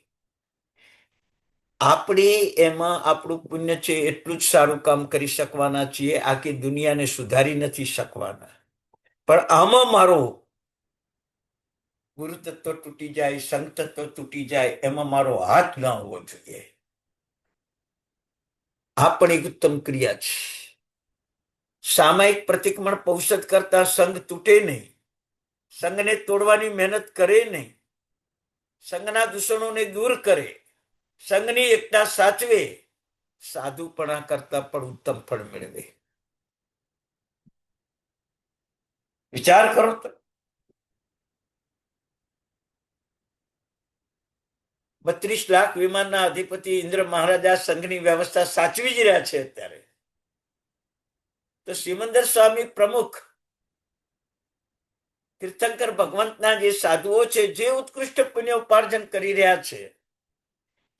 આપણે એમાં આપણું પુણ્ય છે એટલું જ સારું કામ કરી શકવાના છીએ, આખી દુનિયાને સુધારી નથી શકવાના. પણ આમાં મારો ગુરુ તત્વ તૂટી જાય, સંઘ તત્વ તૂટી જાય, એમાં મારો હાથ ના હોવો જોઈએ. આ પણ એક ઉત્તમ ક્રિયા છે. સામાયિક પ્રતિક્રમણ પૌષધ કરતા સંઘ તૂટે નહીં, સંઘને તોડવાની મહેનત કરે નહીં, સંઘના દૂષણોને દૂર કરે, સંઘની એકતા સાચવે, સાધુપણા કરતા પણ ઉત્તમ ફળ મેળવે. વિચાર કરો તો. 32 લાખ વિમાનના અધિપતિ ઇન્દ્ર મહારાજા સંઘની વ્યવસ્થા સાચવી જ રહ્યા છે અત્યારે. તો સિમંદર સ્વામી પ્રમુખ, તીર્થંકર ભગવંતના જે સાધુઓ છે, જે ઉત્કૃષ્ટ પુણ્ય ઉપાર્જન કરી રહ્યા છે,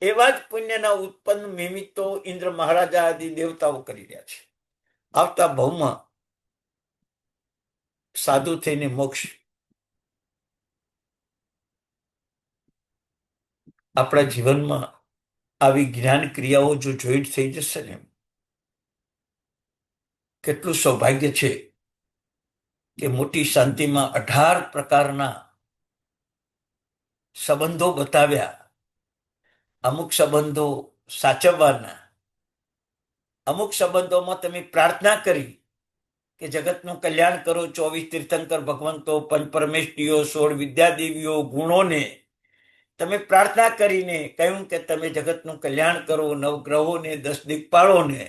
એવા જ પુણ્યના ઉત્પન્ન નિમિત્તો ઇન્દ્ર મહારાજા આદિ દેવતાઓ કરી રહ્યા છે. આવતા ભવમાં સાધુ થઈને મોક્ષ. આપણા જીવનમાં આવી જ્ઞાન ક્રિયાઓ જો જોઈન્ટ થઈ જશે ને, કેટલું સૌભાગ્ય છે કે મોટી શાંતિમાં 18 પ્રકારના સંબંધો બતાવ્યા, અમુક સંબંધો સાચવવાના, અમુક સંબંધોમાં તમે પ્રાર્થના કરી કે જગતનું કલ્યાણ કરો. 24 તીર્થંકર ભગવંતો, પંચપરમેષ્ઠીઓ, 16 વિદ્યાદેવીઓ, ગુણોને તમે પ્રાર્થના કરીને કહ્યું કે તમે જગતનું કલ્યાણ કરો. નવગ્રહોને, 10 દિક્પાળોને,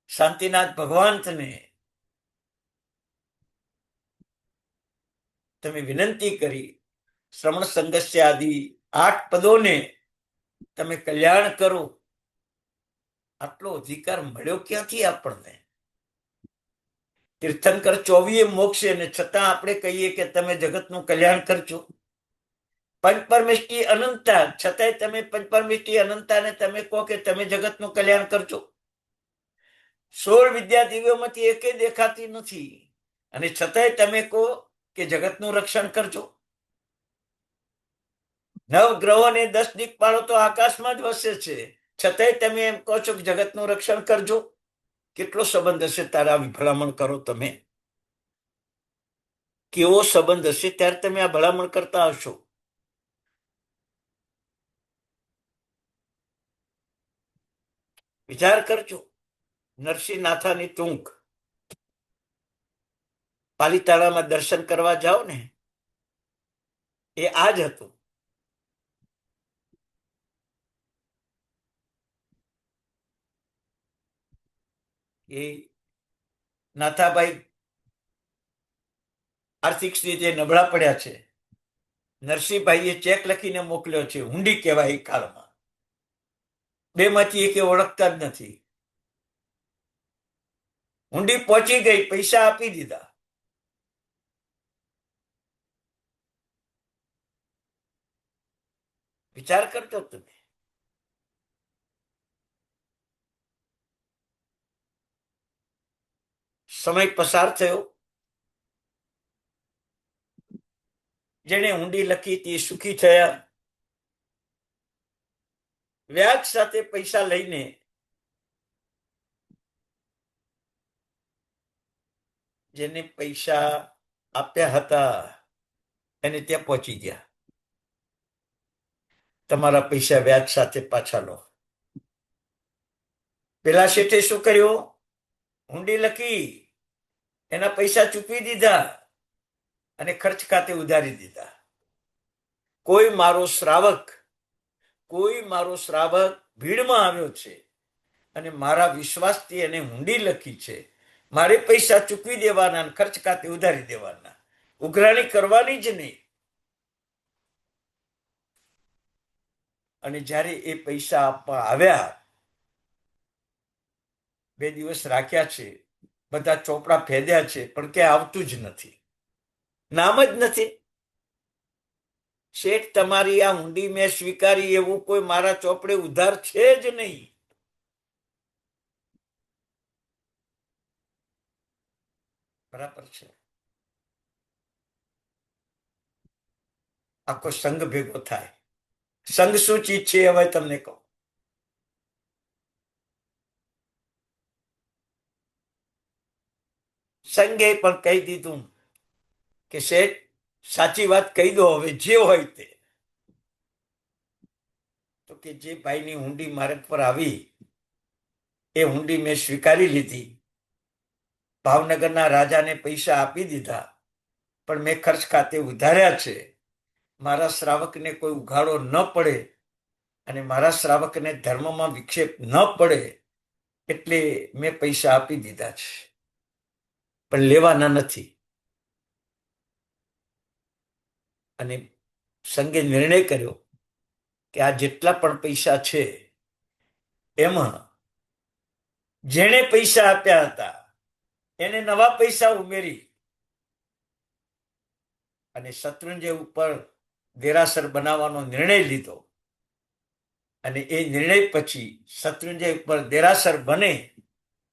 શાંતિનાથ ભગવાનને તમે વિનંતી કરી. શ્રવણ સંગસ્ય આદિ 8 પદોને તમે કલ્યાણ કરો. આટલો અધિકાર મળ્યો ક્યાંથી આપણને? તીર્થંકર 24 મોક્ષે ને છતાં આપણે કહીએ કે તમે જગતનું કલ્યાણ કરજો. પંચપરમેષ્ઠી અનંતા, છતાંય તમે પંચપરમેષ્ઠી અનંતાને તમે કહો કે તમે જગતનું કલ્યાણ કરજો. 16 વિદ્યાદેવીઓમાંથી એકે દેખાતી નથી અને છતાંય તમે કહો કે જગતનું રક્ષણ કરજો. 9 ગ્રહો ને 10 દિક્પાળો તો આકાશમાં જ વસે છે, છતાંય તમે એમ કહો છો કે જગતનું રક્ષણ કરજો. કેટલો સંબંધ હશે તારા ભલામણ કરો તમે? કેવો સંબંધ હશે ત્યારે તમે આ ભલામણ કરતા હશો? વિચાર કરજો. નરસિંહ નાથાની ટૂંક પાલીતાણામાં દર્શન કરવા જાઓ ને, એ આ જ હતું. એ નાથાભાઈ આર્થિક રીતે નબળા પડ્યા છે. નરસિંહભાઈએ ચેક લખીને મોકલ્યો છે. હુંડી કહેવાય એ કાળમાં. બેમાંથી એકે ઓળખતા જ નથી. હુંડી પહોંચી ગઈ, પૈસા આપી દીધા. વિચાર કરજો તમે. સમય પસાર થયો. જેને હુંડી લખી તે સુખી થયા. વ્યાજ સાથે પૈસા લઈને જેને પૈસા આપ્યા હતા એને ત્યાં પહોંચી ગયા. તમારા પૈસા વ્યાજ સાથે પાછા લો. પેલા શેઠે શું કર્યું? હુંડી લખી, એના પૈસા ચૂકવી દીધા અને ખર્ચ ખાતે ઉધારી દીધા. કોઈ મારો શ્રાવક ભીડમાં આવ્યો છે અને મારા વિશ્વાસથી એને હુંડી લખી છે. મારે પૈસા ચૂકવી દેવાના અને ખર્ચ ખાતે ઉધારી દેવાના. ઉઘરાણી કરવાની જ નહીં. અને જ્યારે એ પૈસા આપવા આવ્યા, 2 દિવસ રાખ્યા છે, બધા ચોપડા ફેદ્યા છે, પણ ક્યાંય આવતું જ નથી. નામ જ નથી. શેઠ, તમારી આ હુંડી મેં સ્વીકારી, એવું કોઈ મારા ચોપડે ઉધાર છે જ નહીં. બરાબર છે. આખો સંઘ ભેગો થાય. સંઘ શું ચીજ છે હવે તમને કહું. સંઘે પણ કહી દીધું કે શેઠ, સાચી વાત કહી દો હવે, જે હોય તે. તો કે જે ભાઈની હુંડી મારા પર આવી એ હુંડી મેં સ્વીકારી લીધી. ભાવનગરના રાજાને પૈસા આપી દીધા, પણ મેં ખર્ચ ખાતે ઉધાર્યા છે. મારા શ્રાવકને કોઈ ઉઘાડો ન પડે અને મારા શ્રાવકને ધર્મમાં વિક્ષેપ ન પડે એટલે મેં પૈસા આપી દીધા છે, પણ લેવાના નથી. અને સંઘે નિર્ણય કર્યો કે આ જેટલા પણ પૈસા છે એમાં જેણે પૈસા આપ્યા હતા એને નવા પૈસા ઉમેરી અને શત્રુંજય ઉપર દેરાસર બનાવવાનો નિર્ણય લીધો. અને એ નિર્ણય પછી શત્રુંજય ઉપર દેરાસર બને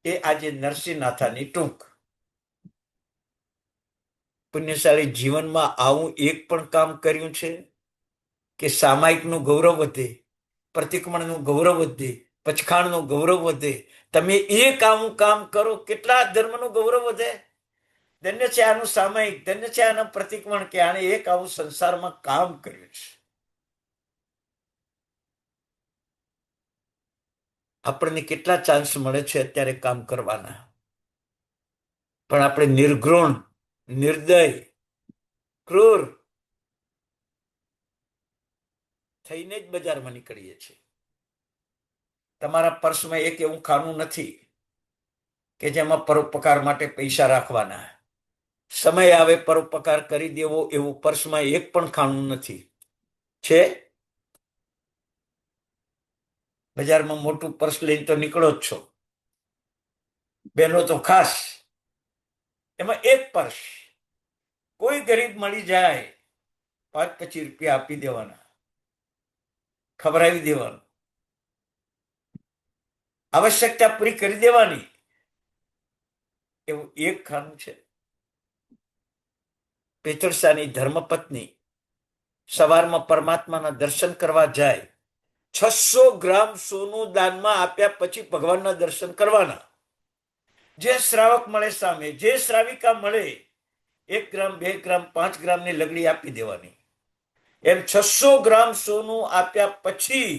એ આજે નરસિંહ નાથાની ટૂંક. પુણ્યશાળી જીવનમાં આવું એક પણ કામ કર્યું છે કે સામાયિકનું ગૌરવ વધે, પ્રતિક્રમણનું ગૌરવ વધે, પચખાણનું ગૌરવ વધે? તમે એક આવું કામ કરો, કેટલા ધર્મનું ગૌરવ વધે? ધન્ય છે આનું સામયિક, ધન્ય છે આનું પ્રતિક્રમણ કે આણે એક આવું સંસારમાં કામ કર્યું છે. આપણને કેટલા ચાન્સ મળે છે અત્યારે કામ કરવાના, પણ આપણે નિર્ઘૃણ, નિર્દય, ક્રૂર થઈને જ બજારમાં નીકળીએ છીએ. તમારા પર્સમાં એક એવું ખાનું નથી કે જેમાં પરોપકાર માટે પૈસા રાખવાના. સમય આવે પરોપકાર કરી દેવો એવું પર્સમાં એક પણ ખાનું નથી. છે? બજારમાં મોટું પર્સ લઈને તો નીકળો જ છો, બહેનો તો ખાસ. એમાં એક પર્સ, કોઈ ગરીબ મળી જાય 5-25 રૂપિયા આપી દેવાના, ખવડાવી દેવાનું, આવશ્યકતા પૂરી કરી દેવાની, એવું એક ખાનું છે. પેથરસાની ધર્મપત્ની સવારમાં પરમાત્માના દર્શન કરવા જાય, 600 ગ્રામ સોનું દાનમાં આપ્યા પછી ભગવાનના દર્શન કરવાના. જે શ્રાવક મળે સામે, જે શ્રાવિકા મળે 1 ગ્રામ, 2 ગ્રામ, 5 ગ્રામની લગડી આપી દેવાની. એમ 600 ગ્રામ સોનું આપ્યા પછી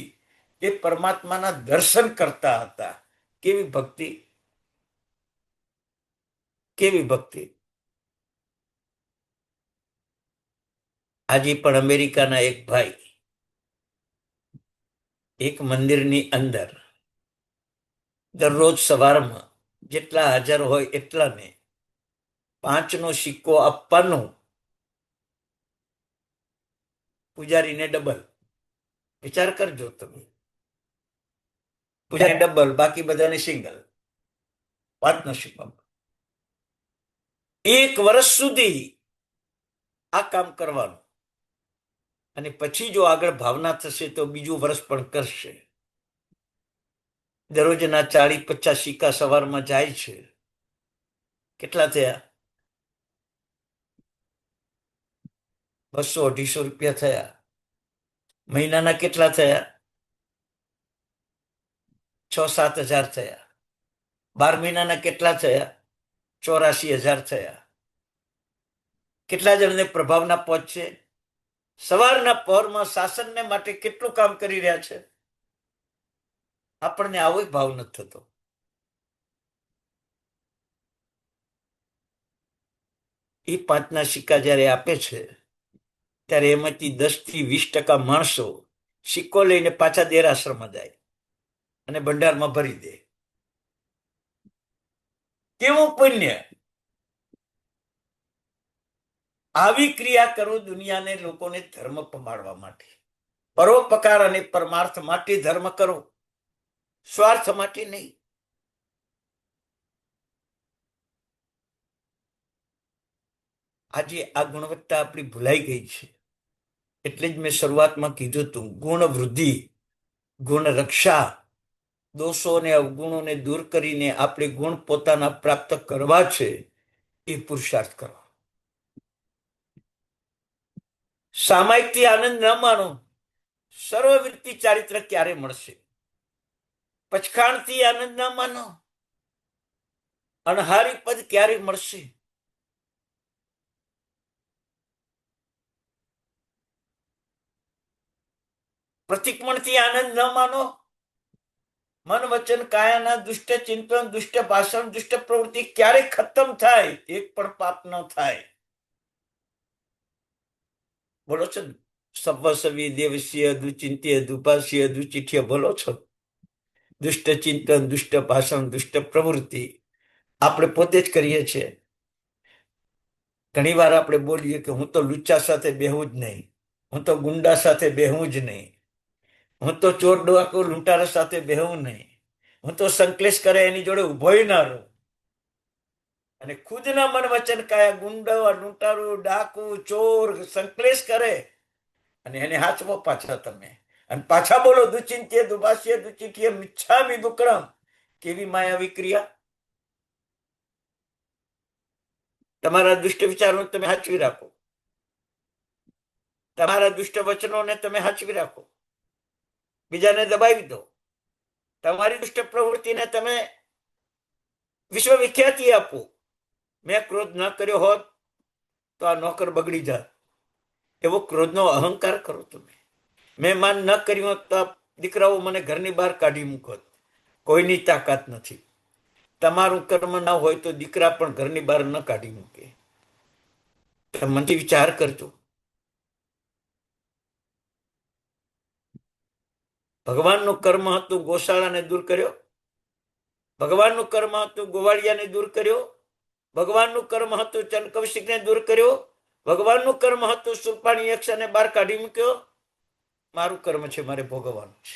એ પરમાત્માના દર્શન કરતા હતા. કેવી ભક્તિ, કેવી ભક્તિ. આજે પણ અમેરિકાના એક ભાઈ એક મંદિરની અંદર દરરોજ સવારમાં જેટલા હાજર હોય એટલાને 5નો સિક્કો આપવાનો, પૂજારીને ડબલ. વિચાર કરજો તમે, પૂજારી ડબલ, બાકી બધાને સિંગલ. 5નો સિક્કો 1 વર્ષ સુધી આ કામ કરવાનું, અને પછી જો આગળ ભાવના થશે તો બીજું વર્ષ પણ કરશે. દરરોજના 40-50 સિક્કા સવારમાં જાય છે. કેટલા થયા? 200-250 રૂપિયા થયા. મહિનાના કેટલા થયા? 6-7 હજાર થયા. 12 મહિનાના કેટલા થયા? 84,000 થયા. કેટલા જણને પ્રભાવના પહોંચશે? સવારના પહોરમાં શાસનને માટે કેટલું કામ કરી રહ્યા છે. આપણને આવો ભાવ નથી થતો. એ 5ના સિક્કા જ્યારે આપે છે ત્યારે એમાંથી 10-20% માણસો સિક્કો લઈને પાછા દેરાશ્રમમાં જાય અને ભંડારમાં ભરી દે. કેવું પુણ્ય! આવી ક્રિયા કરો દુનિયાને, લોકોને ધર્મ પમાડવા માટે. પરોપકાર અને પરમાર્થ માટે ધર્મ કરો, સ્વાર્થ માટે નહીં. આજે આ ગુણવત્તા આપણી ભૂલાઈ ગઈ છે. એટલે જ મેં શરૂઆતમાં કીધું હતું, ગુણ વૃદ્ધિ, ગુણ રક્ષા, દોષો અને અવગુણોને દૂર કરીને આપણે ગુણ પોતાના પ્રાપ્ત કરવા છે, એ પુરુષાર્થ કરો. સામાયિકથી આનંદ ન માનો, સર્વવૃત્તિ ચારિત્ર ક્યારે મળશે? પચખાણથી આનંદ ન માનો, અણહારી પદ ક્યારે મળશે? પ્રતિક્રમણથી આનંદ ન માનો, મન વચન કાયાના દુષ્ટ ચિંતન, દુષ્ટ ભાષણ, દુષ્ટ પ્રવૃત્તિ ક્યારે ખતમ થાય? એક પણ પાપ ન થાય. બોલો છો સવ્વસવી દેવસ્ય દુચિંત્ય દુપાસ્ય દુચિઠ્ય, બોલો છો. દુષ્ટ ચિંતન, દુષ્ટ ભાષણ, દુષ્ટ પ્રવૃત્તિ આપણે પોતે જ કરીએ છીએ. ઘણી વાર આપણે બોલીએ કે હું તો લુચ્ચા સાથે બેહું જ નહીં, હું તો ગુંડા સાથે બેહું જ નહીં, હું તો ચોર ડોકો લૂંટારા સાથે બેહું નહીં, હું તો સંકલેશ કરે એની જોડે ઉભોય ના રહું. અને ખુદના મન વચન કાયા ગુંડો, લૂંટારું, ડાકુ, ચોર સંકલેશ કરે અને એને હાચવો પાછા તમે, અને પાછા બોલો દુચિંત્ય દુભાષ્ય દુચિઠ્ય મિચ્છામિ દુક્કડમ. કેવી માયાવી ક્રિયા! તમારા દુષ્ટ વિચારોને તમે હાચવી રાખો, તમારા દુષ્ટ વચનોને તમે હાચવી રાખો, બીજાને દબાવી દો. તમારી દુષ્ટ પ્રવૃત્તિને તમે વિશ્વ વિખ્યાતિ આપો, મેં ક્રોધ ન કર્યો હોત તો આ નોકર બગડી જાત, એવો ક્રોધનો અહંકાર કરો તમે. મેં માન ન કર્યું હોત તો આ દીકરાઓ મને ઘરની બહાર કાઢી મૂકત. કોઈની તાકાત નથી. તમારું કર્મ ના હોય તો દીકરા પણ ઘરની બહાર ન કાઢી મૂકે. મનથી વિચાર કરજો. ભગવાનનું કર્મ હતું ગોશાળાને દૂર કર્યો, ભગવાનનું કર્મ હતું ગોવાળિયાને દૂર કર્યો, ભગવાનનું કર્મ હતું ચંદ્રકૌશિકને દૂર કર્યો, ભગવાનનું કર્મ હતું સુરપાણી યક્ષને બહાર કાઢી મૂક્યો. મારું કર્મ છે, મારે ભોગવવાનું છે.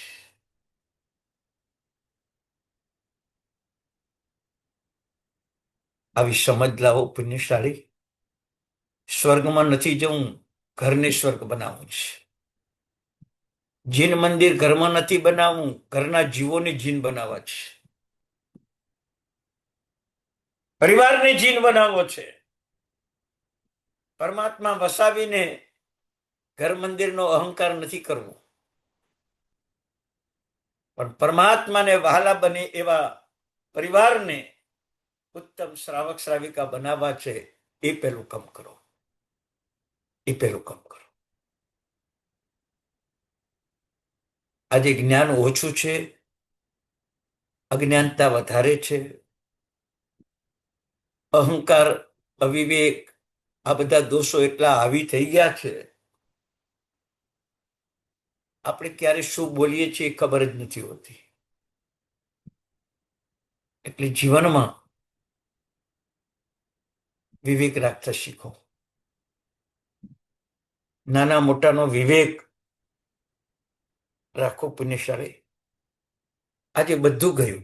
આવી સમજ લાવો પુણ્યશાળી. સ્વર્ગમાં નથી જવું, ઘરને સ્વર્ગ બનાવવું છે. જીન મંદિર ઘરમાં નથી બનાવવું, ઘરના જીવોને જીન બનાવવા છે. પરિવારને જીન બનાવવો છે. પરમાત્મા વસાવીને ઘર મંદિરનો અહંકાર નથી કરવો, પણ પરમાત્માને વહાલા બને એવા પરિવારને ઉત્તમ શ્રાવક શ્રાવિકા બનાવવા છે. એ પેલું કામ કરો, એ પેલું કામ કરો. આજે જ્ઞાન ઓછું છે, અજ્ઞાનતા વધારે છે. અહંકાર, અવિવેક, આ બધા દોષો એટલા હાવી થઈ ગયા છે, આપણે ક્યારે શું બોલીએ છીએ ખબર જ નથી હોતી. એટલે જીવનમાં વિવેક રાખતા શીખો. નાના મોટાનો વિવેક રાખો પુણ્યશાળી. આજે બધું ગયું,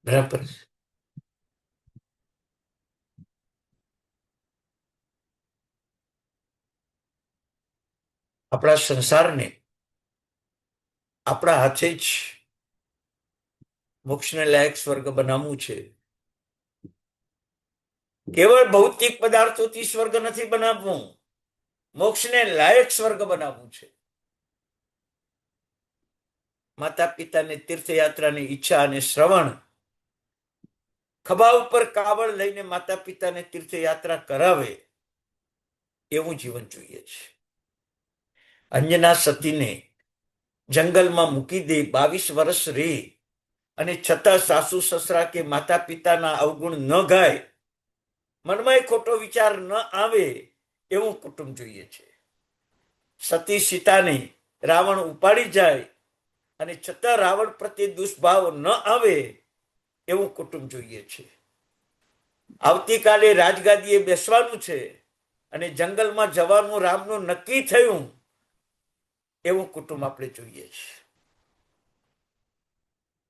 બરાબર. આપણા સંસારને આપણા હાથે જ મોક્ષને લાયક સ્વર્ગ બનાવવું છે. કેવળ ભૌતિક પદાર્થોથી સ્વર્ગ નથી બનાવવું, મોક્ષને લાયક સ્વર્ગ બનાવવું છે. માતા પિતાને તીર્થયાત્રાની ઈચ્છા અને શ્રવણ, ખભા ઉપર કાવડ લઈને માતા પિતાને તીર્થયાત્રા કરાવે એવું જીવન જોઈએ છે. અંજના સતીને જંગલમાં મૂકી દે, 22 વર્ષ રહી, અને છતાં સાસુ સસરા કે માતા પિતાના અવગુણ ન ગાય, મનમાં ખોટો વિચાર ન આવે એવું કુટુંબ જોઈએ છે. સતી સીતાને રાવણ ઉપાડી જાય અને છતાં રાવણ પ્રત્યે દુષ્ભાવ ન આવે એવું કુટુંબ જોઈએ છે. આવતીકાલે રાજગાદીએ બેસવાનું છે અને જંગલમાં જવાનું રામનું નક્કી થયું એવું કુટુંબ આપણે જોઈએ છે.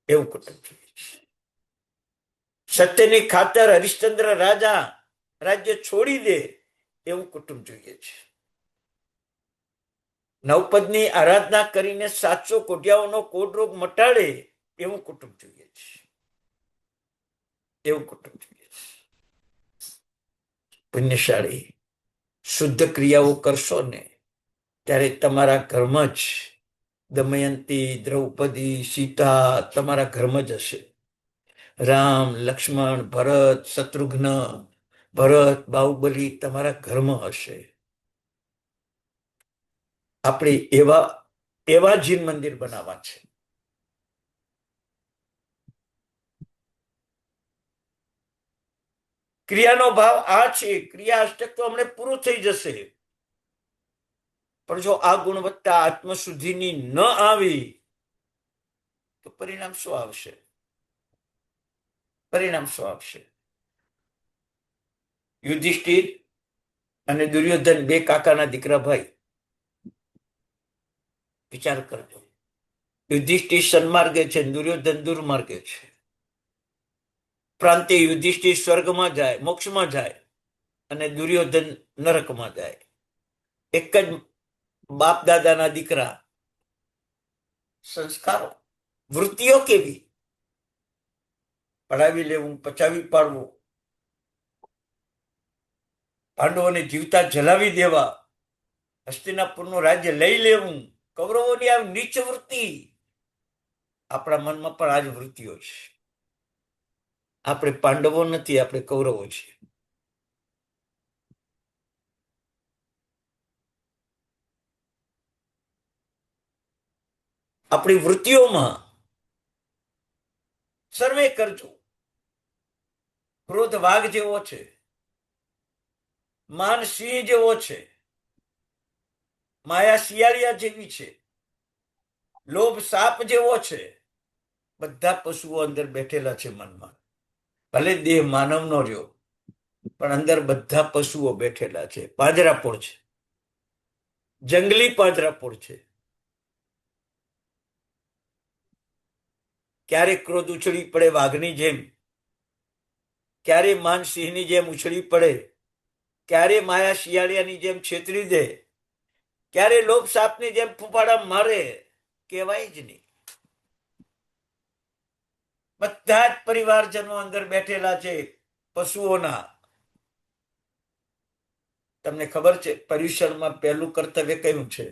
એવું કુટુંબ જોઈએ છે. સત્યની ખાતર હરિશ્ચંદ્ર રાજા રાજ્ય છોડી દે એવું કુટુંબ જોઈએ છે. નવપદની આરાધના કરીને 700 કોઢિયાઓનો કોઢ રોગ મટાડે એવું કુટુંબ જોઈએ છે. એવું કુટુંબ જોઈએ છે. પુણ્યશાળી શુદ્ધ ક્રિયાઓ કરશો ને ત્યારે તમારા ઘરમાં જ દમયંતી, દ્રૌપદી, સીતા તમારા ઘરમાં જ હશે. રામ, લક્ષ્મણ, ભરત, શત્રુઘ્ન, ભરત, બાહુબલી તમારા ઘરમાં હશે. આપણે એવા એવા જીન મંદિર બનાવવા છે. ક્રિયાનો ભાવ આ છે. ક્રિયા અષ્ટક તો હમણે પૂરું થઈ જશે, પણ જો આ ગુણવત્તા આત્મશુદ્ધિની ન આવી તો પરિણામ શું આવશે? પરિણામ શું આવશે? યુધિષ્ઠિર અને દુર્યોધન બે કાકાના દીકરા ભાઈ. વિચાર કરજો. યુધિષ્ઠિર સન્માર્ગે છે, દુર્યોધન દુર્માર્ગે છે. પ્રાંતે યુધિષ્ઠિર સ્વર્ગમાં જાય, મોક્ષમાં જાય, અને દુર્યોધન નરકમાં જાય. એક જ બાપ દાદાના દીકરા. સંસ્કારો, વૃત્તિઓ કેવી? પડાવી લેવું, પચાવી પાડવું, પાંડવોને જીવતા જલાવી દેવા, હસ્તિનાપુરનું રાજ્ય લઈ લેવું, કૌરવોની આ નીચ વૃત્તિ. આપણા મનમાં પણ આ જ વૃત્તિઓ છે. આપણે પાંડવો નથી, આપણે કૌરવો છીએ. આપણી વૃત્તિઓમાં સર્વે કરજો. ક્રોધ વાઘ જેવો છે, માન સિંહ જેવો છે, માયા શિયાળિયા જેવી છે, લોભ સાપ જેવો છે. બધા પશુઓ અંદર બેઠેલા છે મનમાં. ભલે દેહ માનવનો રહ્યો, પણ અંદર બધા પશુઓ બેઠેલા છે. પાંજરાપોળ છે, જંગલી પાંજરાપોળ છે. ક્યારે ક્રોધ ઉછળી પડે વાઘની જેમ, ક્યારે માન સિંહની જેમ ઉછળી પડે, ક્યારે માયા શિયાળિયાની જેમ છેતરી દે, ક્યારે લોભ સાપની જેમ ફૂફાડા મારે, કહેવાય જ નહીં. બધા જ પરિવારજનો અંદર બેઠેલા છે પશુઓના. તમને ખબર છે પર્યુષણમાં પહેલું કર્તવ્ય કયું છે?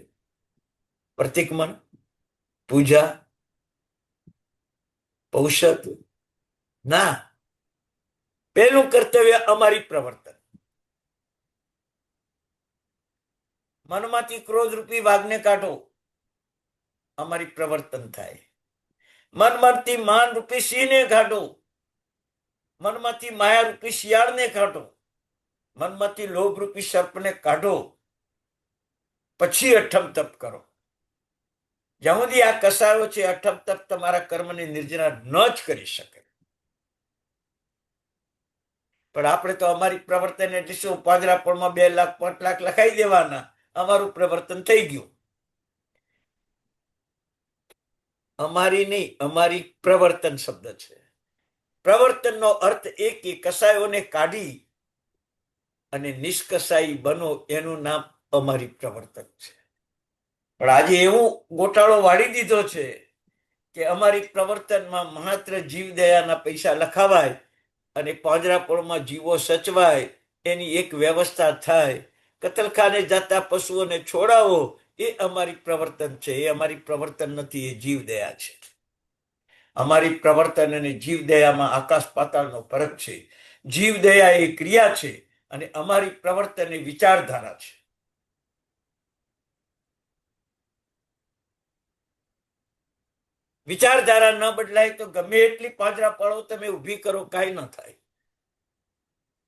પ્રતિક્રમણ, પૂજા, ઔષધ? ના, પહેલું કર્તવ્ય અમારી પ્રવર્તન. મનમાંથી ક્રોધ રૂપી વાઘને કાઢો, અમારી પ્રવર્તન થાય. મનમાંથી માન રૂપી સિંહને કાઢો, મનમાંથી માયા રૂપી શિયાળને કાઢો, મનમાંથી લોભ રૂપી સર્પને કાઢો, પછી અઠમ તપ કરો. જ્યાં સુધી આ કસાયો છે, અઠમ તપ તમારા કર્મની નિર્જરા ન જ કરી શકે. પણ આપણે તો અમારી પ્રવર્તન એટલે શું? પાંજરાપોળમાં 2 લાખ 5 લાખ લખાઈ દેવાના, અમારું પ્રવર્તન થઈ ગયું. અમારી નહીં, અમારી પ્રવર્તન શબ્દ છે. પ્રવર્તનનો અર્થ એ કે કસાયોને કાઢી અને નિષ્કસાઈ બનો, એનું નામ અમારી પ્રવર્તન છે. પણ આજે એવું ગોટાળો વાળી દીધો છે કે અમારી પ્રવર્તનમાં માત્ર જીવદયાના પૈસા લખાવાય અને પાંજરાપોળમાં જીવો સચવાય, એની એક વ્યવસ્થા થાય. કતલખાને જતા પશુઓને છોડાવો, એ અમારી પ્રવર્તન છે. એ અમારી પ્રવર્તન નથી, એ જીવદયા છે. અમારી પ્રવર્તન અને જીવદયામાં આકાશ પાતાળનો ફરક છે. જીવદયા એ ક્રિયા છે અને અમારી પ્રવર્તન એ વિચારધારા છે. વિચારધારા ન બદલાય તો ગમે એટલી પાંજરાપોળો તમે ઊભી કરો, કાંઈ ન થાય.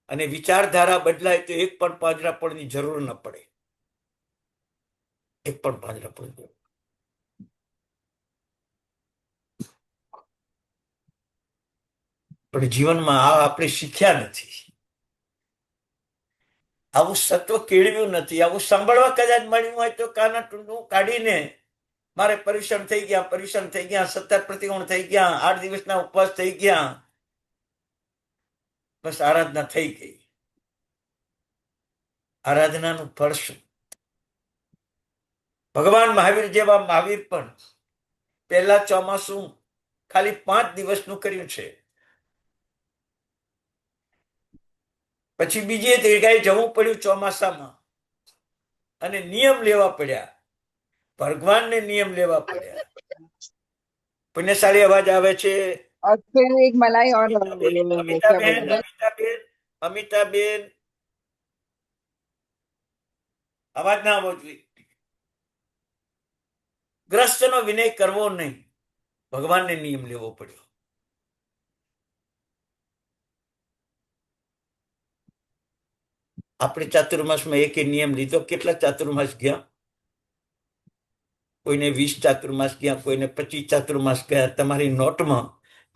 અને વિચારધારા બદલાય તો એક પણ પાંજરાપોળની જરૂર ન પડે. એક પણ પાંજરાપોળ. પણ જીવનમાં આ આપણે શીખ્યા નથી. આવું સત્વ કેળવ્યું નથી. આવું સાંભળવા કદાચ મળ્યું હોય તો કાના ટૂંડું કાઢીને મારે પર્યુષણ થઈ ગયા, પર્યુષણ થઈ ગયા, 17 પ્રતિકોણ થઈ ગયા, 8 દિવસના ઉપવાસ થઈ ગયા, બસ આરાધના થઈ ગઈ. આરાધનાનું ફળ શું? ભગવાન મહાવીર જેવા મહાવીર પણ પહેલા ચોમાસું ખાલી 5 દિવસનું કર્યું છે. પછી બીજી જગ્યાએ જવું પડ્યું ચોમાસામાં અને નિયમ લેવા પડ્યા. ભગવાનને નિયમ લેવા પડ્યા. પુણ્યશાળી અવાજ આવે છે. और फिर एक मलाई और क्या અમિતાબેન, बोलते हैं, અમિતાબેન, અવાજ ના આવવો જોઈએ. ગ્રસ્તનો વિનય કરવો નહીં, ભગવાનને નિયમ લેવો પડ્યો. આપણે ચાતુર્માસમાં એક નિયમ લીધો. કેટલા ચાતુર્માસ ગયા? કોઈને 20 ચાતુર્માસ ગયા, કોઈને 25 ચાતુર્માસ ગયા. તમારી નોટમાં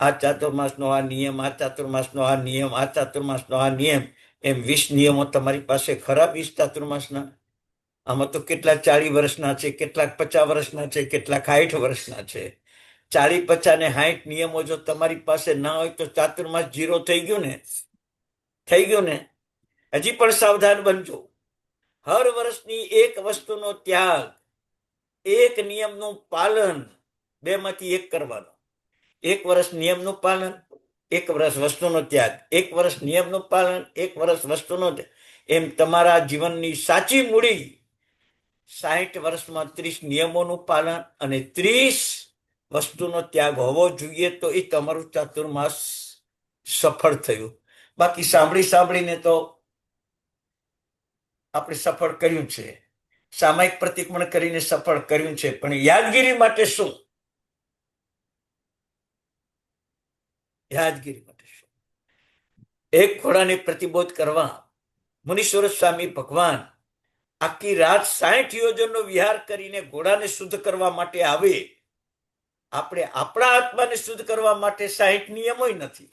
આ ચાતુર્માસનો આ નિયમ, આ ચાતુર્માસનો આ નિયમ, આ ચાતુર્માસનો આ નિયમ, એમ 20 નિયમો તમારી પાસે ખરા? 20 ચાતુર્માસના? આમાં તો કેટલાક 40 વર્ષના છે, કેટલાક 50 વર્ષના છે, કેટલાક 60 વર્ષના છે. 40, 50 ને 60 નિયમો જો તમારી પાસે ના હોય તો ચાતુર્માસ 0 થઈ ગયું ને. થઈ ગયું ને. હજી પણ સાવધાન બનજો. હર વર્ષની એક વસ્તુનો ત્યાગ, એક નિયમનું પાલન, 2 માંથી એક કરવાનો. 1 વર્ષ નિયમનું પાલન, 1 વર્ષ વસ્તુનો ત્યાગ. 1 વર્ષ નિયમનું પાલન, 1 વર્ષ વસ્તુનો ત્યાગ. એમ તમારા જીવનની સાચી મૂડી 60 વર્ષમાં 30 નિયમોનું પાલન અને 30 વસ્તુનો ત્યાગ હોવો જોઈએ. તો એ તમારું ચાતુર્માસ સફળ થયું. બાકી સાંભળીને તો આપણે સફળ કર્યું છે, સામાયિક પ્રતિક્રમણ કરીને સફળ કર્યું છે, પણ યાદગીરી માટે શું? યાદગીરી માટે શું? એક ઘોડાને પ્રતિબોધ કરવા મુનીશ્વર સ્વામી ભગવાન આખી રાત 60 યોજનનો વિહાર કરીને ઘોડાને શુદ્ધ કરવા માટે આવે. આપણે આપણા આત્માને શુદ્ધ કરવા માટે 60 નિયમો નથી.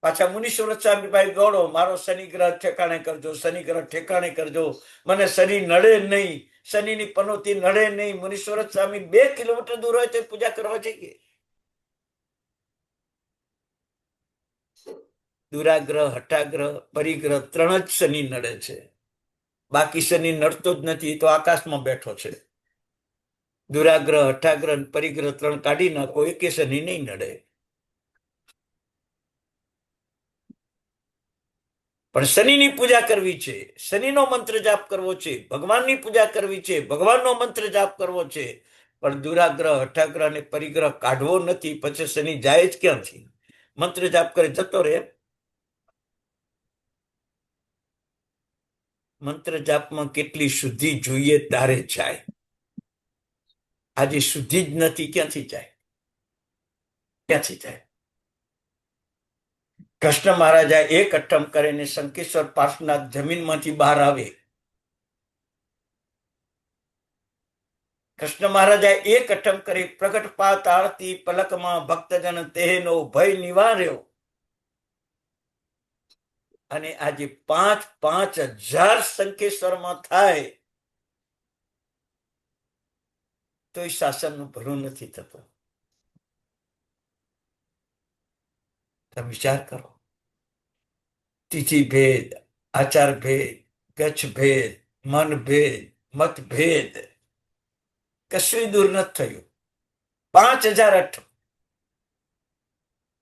પાછા મુનીશ્વર સ્વામી ભાઈ દોડો, મારો શનિ ગ્રહ ઠેકાણે કરજો, શનિ ગ્રહ ઠેકાણે કરજો, મને શનિ નડે નહીં, શનિની પનોતી નડે નહીં. મુનીશ્વર સ્વામી 2 કિલોમીટર દૂર હોય તો પૂજા કરવા જઈએ. દુરાગ્રહ, હઠાગ્રહ, પરિગ્રહ 3 જ શનિ નડે છે. બાકી શનિ નડતો જ નથી, તો આકાશમાં બેઠો છે. દુરાગ્રહ, હઠાગ્રહ, પરિગ્રહ 3 કાઢી નાખો, એકે શનિ નહીં નડે. પણ શનિની પૂજા કરવી છે, શનિનો મંત્ર જાપ કરવો છે, ભગવાનની પૂજા કરવી છે, ભગવાનનો મંત્ર જાપ કરવો છે. પણ દુરાગ્રહ, હઠાગ્રહ અને પરિગ્રહ કાઢવો નથી. પછી શનિ જાય જ ક્યાંથી? મંત્ર જાપ કરે જતો રહે. મંત્ર જાપમાં કેટલી શુદ્ધિ જોઈએ તારે જાય. આજે શુદ્ધિ જ નથી, ક્યાંથી જાય? ક્યાંથી જાય? કૃષ્ણ મહારાજા એક અઠમ કરીને શંકેશ્વર પાર્શ્વનાથ જમીનમાંથી બહાર આવે. કૃષ્ણ મહારાજા એક અઠમ કરી પ્રગટ પાત આરતી પલકમાં ભક્તજન તેનો ભય નિવાર્યો. અને આજે 5,000 શંકેશ્વરમાં થાય તો એ શાસનનું ભલું નથી થતું. તમે વિચાર કરો. તિથિ ભેદ, આચાર ભેદ, ગચ્છ ભેદ, મન ભેદ, મત ભેદ કશું દૂર નથી થયું. 5,008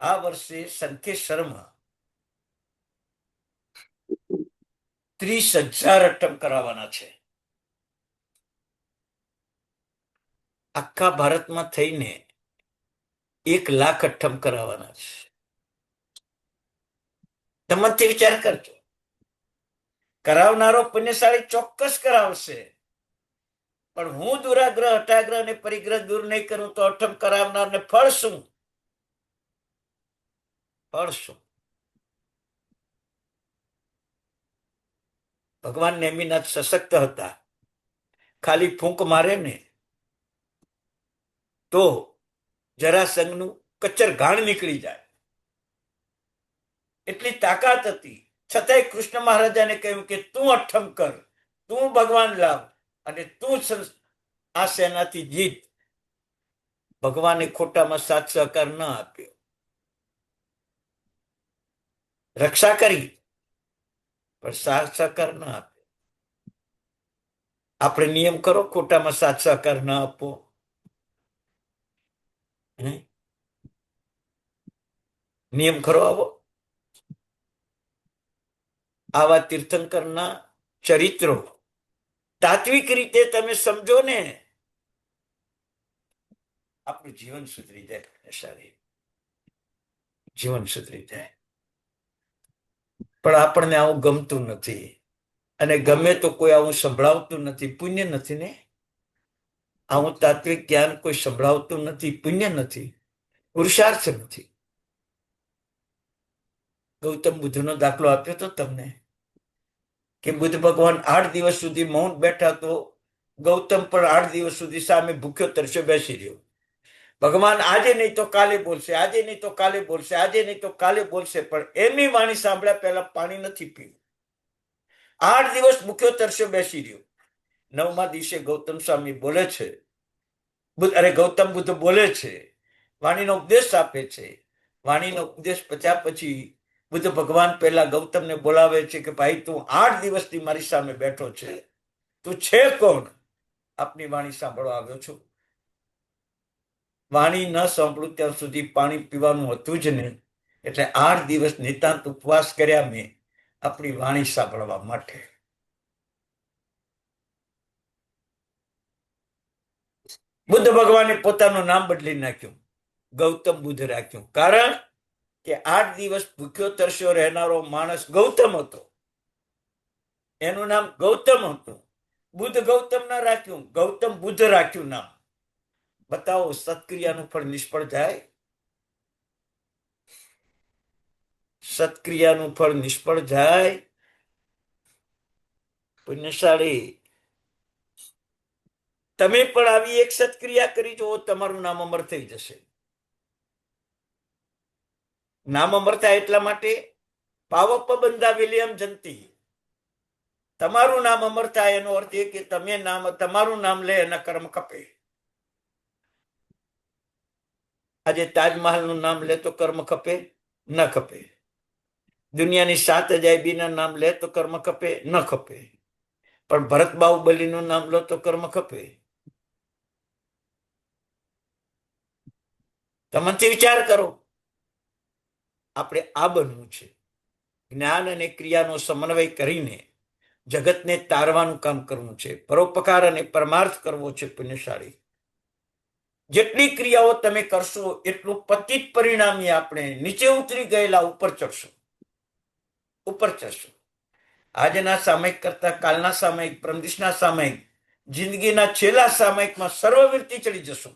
આ વર્ષે શંકેશ્વરમાં 30,000 અઠમ કરાવવાના છે. આખા ભારતમાં થઈને 1,00,000 અઠમ કરાવવાના છે. તમે વિચાર કરજો. કરાવનારો પુણ્યશાળી ચોક્કસ કરાવશે, પણ હું દુરાગ્રહ, હઠાગ્રહ અને પરિગ્રહ દૂર નહીં કરું તો અઠમ કરાવનારને ફળ શું? ફળ શું? ભગવાન નેમિનાથ સશક્ત હતા. ખાલી ફૂંક મારે ને તો જરાસંઘનું કચ્ચર ઘાણ નીકળી જાય, એટલી તાકાત હતી. છતાંય કૃષ્ણ મહારાજાને કહ્યું કે તું અઠમ કર, તું ભગવાન લાવ અને તું આ સેનાથી જીત. ભગવાને ખોટામાં સાથ સહકાર ન આપ્યો. રક્ષા કરી પણ સાથ સહકાર ન આપ્યો. આપણે નિયમ કરો ખોટામાં સાથ સહકાર ન આપવો. નિયમ ખરો આવો. આવા તીર્થંકરના ચરિત્રો તાત્વિક રીતે તમે સમજો ને, આપણું જીવન સુધરી જાય. સારી જીવન સુધરી જાય. પણ આપણને આવું ગમતું નથી, અને ગમે તો કોઈ આવું સંભળાવતું નથી. પુણ્ય નથી ને? આવું તાત્વિક જ્ઞાન કોઈ સંભળાવતું નથી, પુણ્ય નથી, પુરુષાર્થ નથી. ગૌતમ બુદ્ધનો દાખલો આપ્યો તો તમને કે બુદ્ધ ભગવાન 8 દિવસ સુધી મૌન બેઠા, તો ગૌતમ પણ 8 દિવસ સુધી સામે ભૂખ્યો તરસ્યો બેસી રહ્યો. ભગવાન આજે નહીં તો કાલે બોલશે, આજે નહીં તો કાલે બોલશે, આજે નહીં તો કાલે બોલશે, પણ એમની વાણી સાંભળ્યા પહેલા પાણી નથી પીવું. 8 દિવસ ભૂખ્યો તરસ્યો બેસી રહ્યો. 9મા દિવસે ગૌતમ સ્વામી બોલે છે, ગૌતમ બુદ્ધ બોલે છે, વાણીનો ઉપદેશ આપે છે. વાણીનો ઉપદેશ પત્યા પછી બુદ્ધ ભગવાન પહેલા ગૌતમને બોલાવે છે કે ભાઈ, તું 8 દિવસથી મારી સામે બેઠો છે, તું છે કોણ? આપની વાણી સાંભળવા આવ્યો છું. વાણી ન સાંભળું ત્યાં સુધી પાણી પીવાનું હતું જ નહીં. એટલે 8 દિવસ નિતાંત ઉપવાસ કર્યા મેં આપણી વાણી સાંભળવા માટે. બુદ્ધ ભગવાને પોતાનું નામ બદલી નાખ્યું, ગૌતમ બુદ્ધ રાખ્યું. કારણ કે 8 દિવસ ભૂખ્યો તરસ્યો રહેનારો માણસ ગૌતમ હતો. એનું નામ ગૌતમ હતું. બુદ્ધ ગૌતમ ના રાખ્યું, ગૌતમ બુદ્ધ રાખ્યું નામ. બતાવો સત્ક્રિયાનું ફળ નિષ્ફળ જાય? સત્ક્રિયાનું ફળ નિષ્ફળ જાય? પુણ્યશાળી, તમે પણ આવી એક સત્ક્રિયા કરી જુઓ, તમારું નામ અમર થઈ જશે. નામ અમર થાય એટલા માટે પાવક બંધા વિલિયમ જંતી, તમારું નામ અમર થાય એનો અર્થ એ કે તમે તમારું નામ લે એના કર્મ કપે. આજે તાજમહાલનું નામ લે તો કર્મ ખપે? ન ખપે. દુનિયાની 7 અજાયબીના નામ લે તો કર્મ ખપે? ન ખપે. પણ ભરત બાહુબલીનું નામ લો તો કર્મ ખપે. તમે વિચાર કરો. આપણે આ બનવું છે. જ્ઞાન અને ક્રિયાનો સમન્વય કરીને જગતને તારવાનું કામ કરવું છે. પરોપકાર અને પરમાર્થ કરવો છે. પુણ્યશાળી, જેટલી ક્રિયાઓ તમે કરશો એટલું પતિત પરિણામી આપણે નીચે ઉતરી ગયેલા ઉપર ચડશો. આજના સામયિક કરતા કાલના સામયિક, પરમદિશના સામયિક, જિંદગીના છેલ્લા સામયિકમાં સર્વવૃત્તિ ચડી જશું.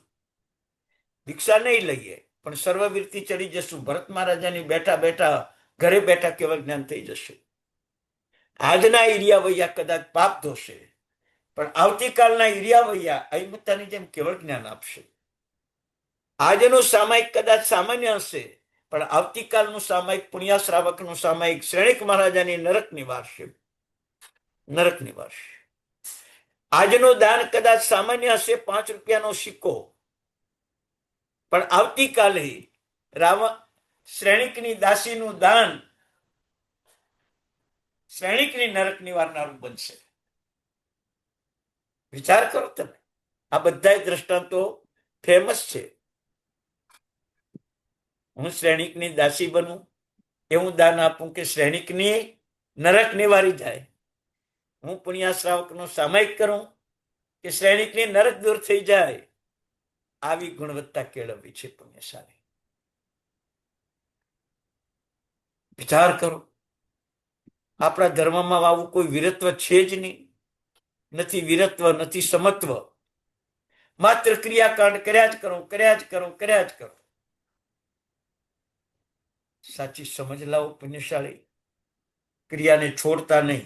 દીક્ષા નહીં લઈએ પણ સર્વવૃત્તિ ચડી જશું. ભરત મહારાજાની બેઠા બેઠા ઘરે બેઠા કેવળ જ્ઞાન થઈ જશે. આજના ઈરિયાવૈયા કદાચ પાપ ધોશે, પણ આવતીકાલના ઈરિયાવૈયા અહિંમતાની જેમ કેવળ જ્ઞાન આપશે. આજનું સામાયિક કદાચ સામાન્ય હશે, પણ આવતીકાલનું સામાયિક, પુણ્યાશ્રાવકનું સામાયિક શ્રેણિક મહારાજાની નરક નિવારશે. આજનું દાન કદાચ સામાન્ય હશે, 5 રૂપિયાનો સિક્કો, પણ આવતીકાલે શ્રેણિકની દાસીનું દાન શ્રેણિકની નરક નિવારનારું બનશે. વિચાર કરો તમે. આ બધા દ્રષ્ટાંતો ફેમસ છે. હું શ્રેણિકની દાસી બનું, એવું દાન આપું કે શ્રેણિકની નરક નિવારી જાય. હું પુણ્યાશ્રાવકનો સામાયિક કરું કે શ્રેણિકની નરક દૂર થઈ જાય. આવી ગુણવત્તા કેળવવી છે પુણ્યશાળી. વિચાર કરો. આપણા ધર્મમાં આવું કોઈ વીરત્વ છે જ નહીં. નથી વીરત્વ, નથી સમત્વ. માત્ર ક્રિયાકાંડ કર્યા જ કરો. સાચી સમજ લાવો પુણ્યશાળી. ક્રિયાને છોડતા નહીં.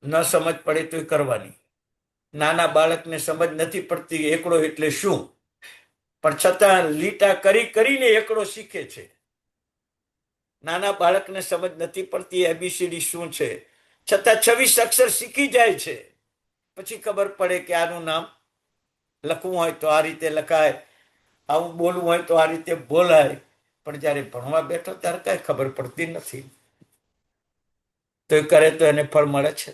ન સમજ પડે તો કરવાની. નાના બાળકને સમજ નથી પડતી એકડો એટલે શું, પણ છતાં લીટા કરીને એકડો શીખે છે. નાના બાળકને સમજ નથી પડતી એબીસીડી શું છે, છતાં 26 અક્ષર શીખી જાય છે. પછી ખબર પડે કે આનું નામ લખવું હોય તો આ રીતે લખાય, આવું બોલવું હોય તો આ રીતે બોલાય. પણ જયારે ભણવા બેઠો ત્યારે કઈ ખબર પડતી નથી. તો એ કરે તો એને ફળ મળે છે.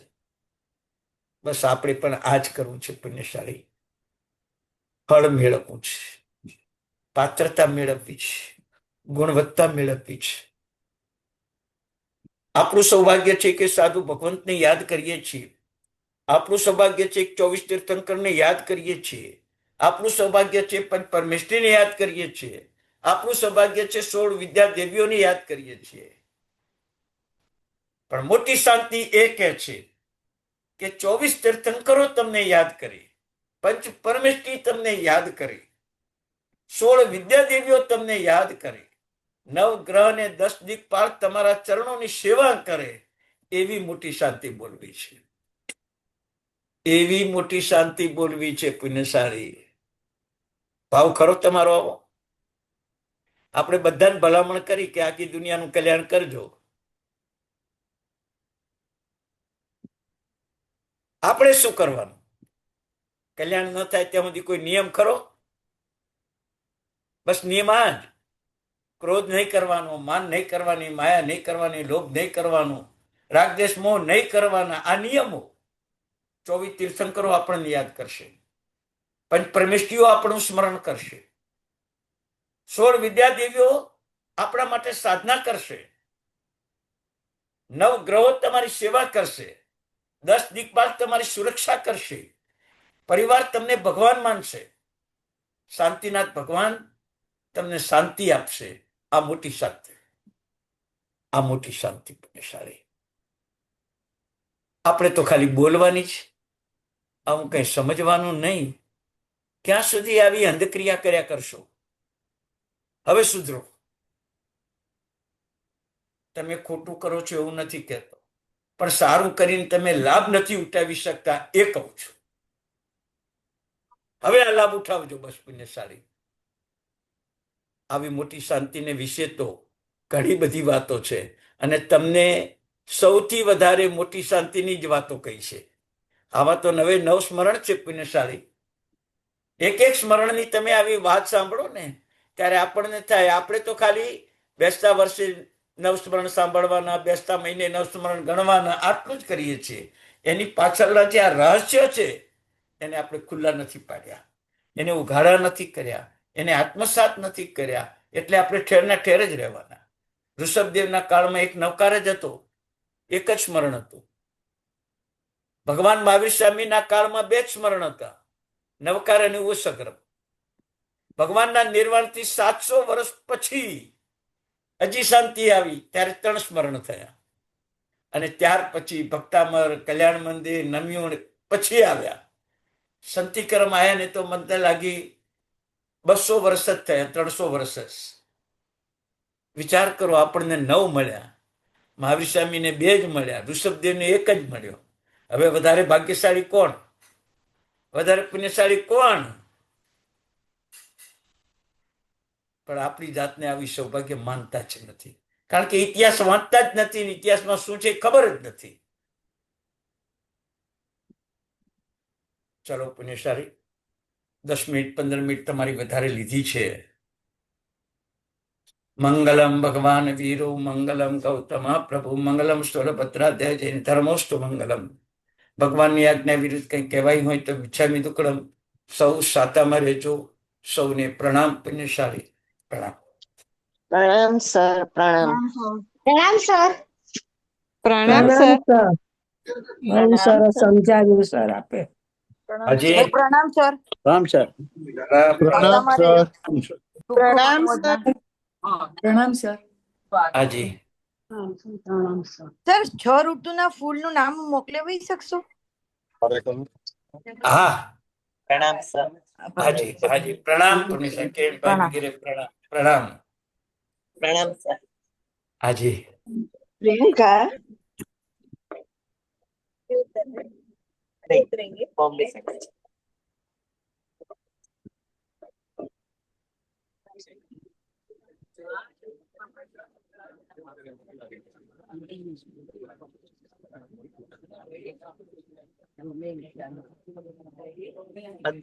બસ આપણે પણ આ જ કરવું છે પુણ્યશાળી. ફળ મેળવવું છે, પાત્રતા મેળવવી છે, ગુણવત્તા મેળવવી છે. આપણું સૌભાગ્ય છે કે સાધુ ભગવંતને યાદ કરીએ છીએ. આપણું સૌભાગ્ય છે કે 24 તીર્થંકરને યાદ કરીએ છીએ. આપણું સૌભાગ્ય છે પંચ પરમેષ્ઠીને યાદ કરીએ છીએ. આપણું સૌભાગ્ય છે 16 વિદ્યા દેવીઓને યાદ કરીએ છીએ. પણ મોટી શાંતિ એ કહે છે કે 24 તીર્થંકરો તમને યાદ કરે, પંચ પરમેષ્ઠી તમને યાદ કરે, 16 વિદ્યા દેવીઓ તમને યાદ કરે, 9 ગ્રહ ને 10 દિક્પાલ તમારા ચરણોની સેવા કરે. એવી મોટી શાંતિ બોલવી છે. એવી મોટી શાંતિ બોલવી છે પુણ્યશાળી. ભાવ ખરો તમારો આવો? આપણે બધાને ભલામણ કરી કે આખી દુનિયાનું કલ્યાણ કરજો. આપણે શું કરવાનું? કલ્યાણ ન થાય ત્યાં સુધી કોઈ નિયમ ખરો? બસ નિયમ આ જ. ક્રોધ નહીં કરવાનો, માન નહીં કરવાની, માયા નહીં કરવાની, લોભ નહીં કરવાનો, રાગદ્વેષ મોહ નહીં કરવાના. આ નિયમો 24 તીર્થંકરો આપણને યાદ કરશે, પંચ પરમેષ્ઠીઓ આપણું સ્મરણ કરશે, 16 વિદ્યાદેવીઓ આપણા માટે સાધના કરશે, 9 ગ્રહો તમારી સેવા કરશે, 10 દિક્પાલ તમારી સુરક્ષા કરશે, પરિવાર તમને ભગવાન માનશે, શાંતિનાથ ભગવાન તમને શાંતિ આપશે, આ મોટી શાંતિ, આ મોટી શાંતિ પુણ્યશાળી. આપણે તો ખાલી બોલવાની જ, આવું કઈ સમજવાનું નહીં. ક્યાં સુધી આવી અંધક્રિયા કર્યા કરશો? હવે સુધરો. તમે ખોટું કરો છો એવું નથી કહેતો, પણ સારું કરીને તમે લાભ નથી ઉઠાવી શકતા એ કહું છું. હવે આ લાભ ઉઠાવજો બસ પુણ્યશાળી. આવી મોટી શાંતિને વિશે તો ઘણી બધી વાતો છે, અને તમને સૌથી વધારે મોટી શાંતિની જ વાતો કહી છે. આવા તો નવે નવ સ્મરણ છે પુણ્યશાળી. એક એક સ્મરણની તમે આવી વાત સાંભળો ને ત્યારે આપણને થાય આપણે તો ખાલી બેસતા વર્ષે નવ સ્મરણ સાંભળવાના, બેસતા મહિને નવ સ્મરણ ગણવાના, આટલું જ કરીએ છીએ. એની પાછળના જે આ રહસ્ય છે એને આપણે ખુલ્લા નથી પાડ્યા, એને ઉઘાડા નથી કર્યા, એને આત્મસાત નથી કર્યા. એટલે આપણે ઠેરના ઠેર જ રહેવાના. ઋષભદેવના કાળમાં એક નવકાર જ હતો, એક જ સ્મરણ હતું. ભગવાન મહાવીર સ્વામીના કાળમાં બે જ સ્મરણ હતા, નવકાર અને ઉસગ્રમ. ભગવાનના નિર્વાણથી 700 વર્ષ પછી હજી શાંતિ આવી ત્યારે 3 સ્મરણ થયા, અને ત્યાર પછી ભક્તામર, કલ્યાણ મંદિર, નમ્યુણ પછી આવ્યા. સંતિક્રમ આવ્યા ને તો મને લાગી 200 વર્ષ જ થયા, 300 વર્ષ જ. વિચાર કરો, આપણને 9 મળ્યા, મહાવીર સ્વામીને 2 જ મળ્યા, ઋષભદેવને 1 જ મળ્યો. હવે વધારે ભાગ્યશાળી કોણ? વધારે પુણ્યશાળી કોણ? પણ આપણી જાતને આવી સૌભાગ્ય માનતા જ નથી, કારણ કે ઇતિહાસ વાંચતા જ નથી, ઇતિહાસમાં શું છે ખબર જ નથી. ચલો પુણ્યશાળી, 10 મિનિટ 15 મિનિટ તમારી વધારે લીધી છે. મંગલમ ભગવાન વીરો, મંગલમ ગૌતમ પ્રભુ, મંગલમ સ્થળભદ્રાધ્યાય જૈન ધર્મોસ્તુ મંગલમ. ભગવાનની આજ્ઞા વિરુદ્ધ કંઈ કહેવાય હોય તો વિછામી દુકડમ. સૌ સાતામાં રહેજો. સૌને પ્રણામ પુણ્યશાળી, પ્રણામ. પ્રણામ સર, પ્રણામ. પ્રણામ સર. પ્રણામ પ્રણામ સર. સર. બહુ સરસ સમજાવ્યું સર આપે. હજી પ્રણામ સર. રામ સર. પ્રણામ સર. પ્રણામ સર. પ્રણામ સર. હાજી. સર 6 ઋતુના ફૂલનું નામ મોકલાવી શકશો? હા પ્રણામ સર. હાજી હાજી, પ્રણામ પુણ્યશાળી કેશભાઈ વગેરે, પ્રણામ પ્રણામ. પ્રણામ સર. હાજી. પ્રિયંકા. બોમ્બે સે.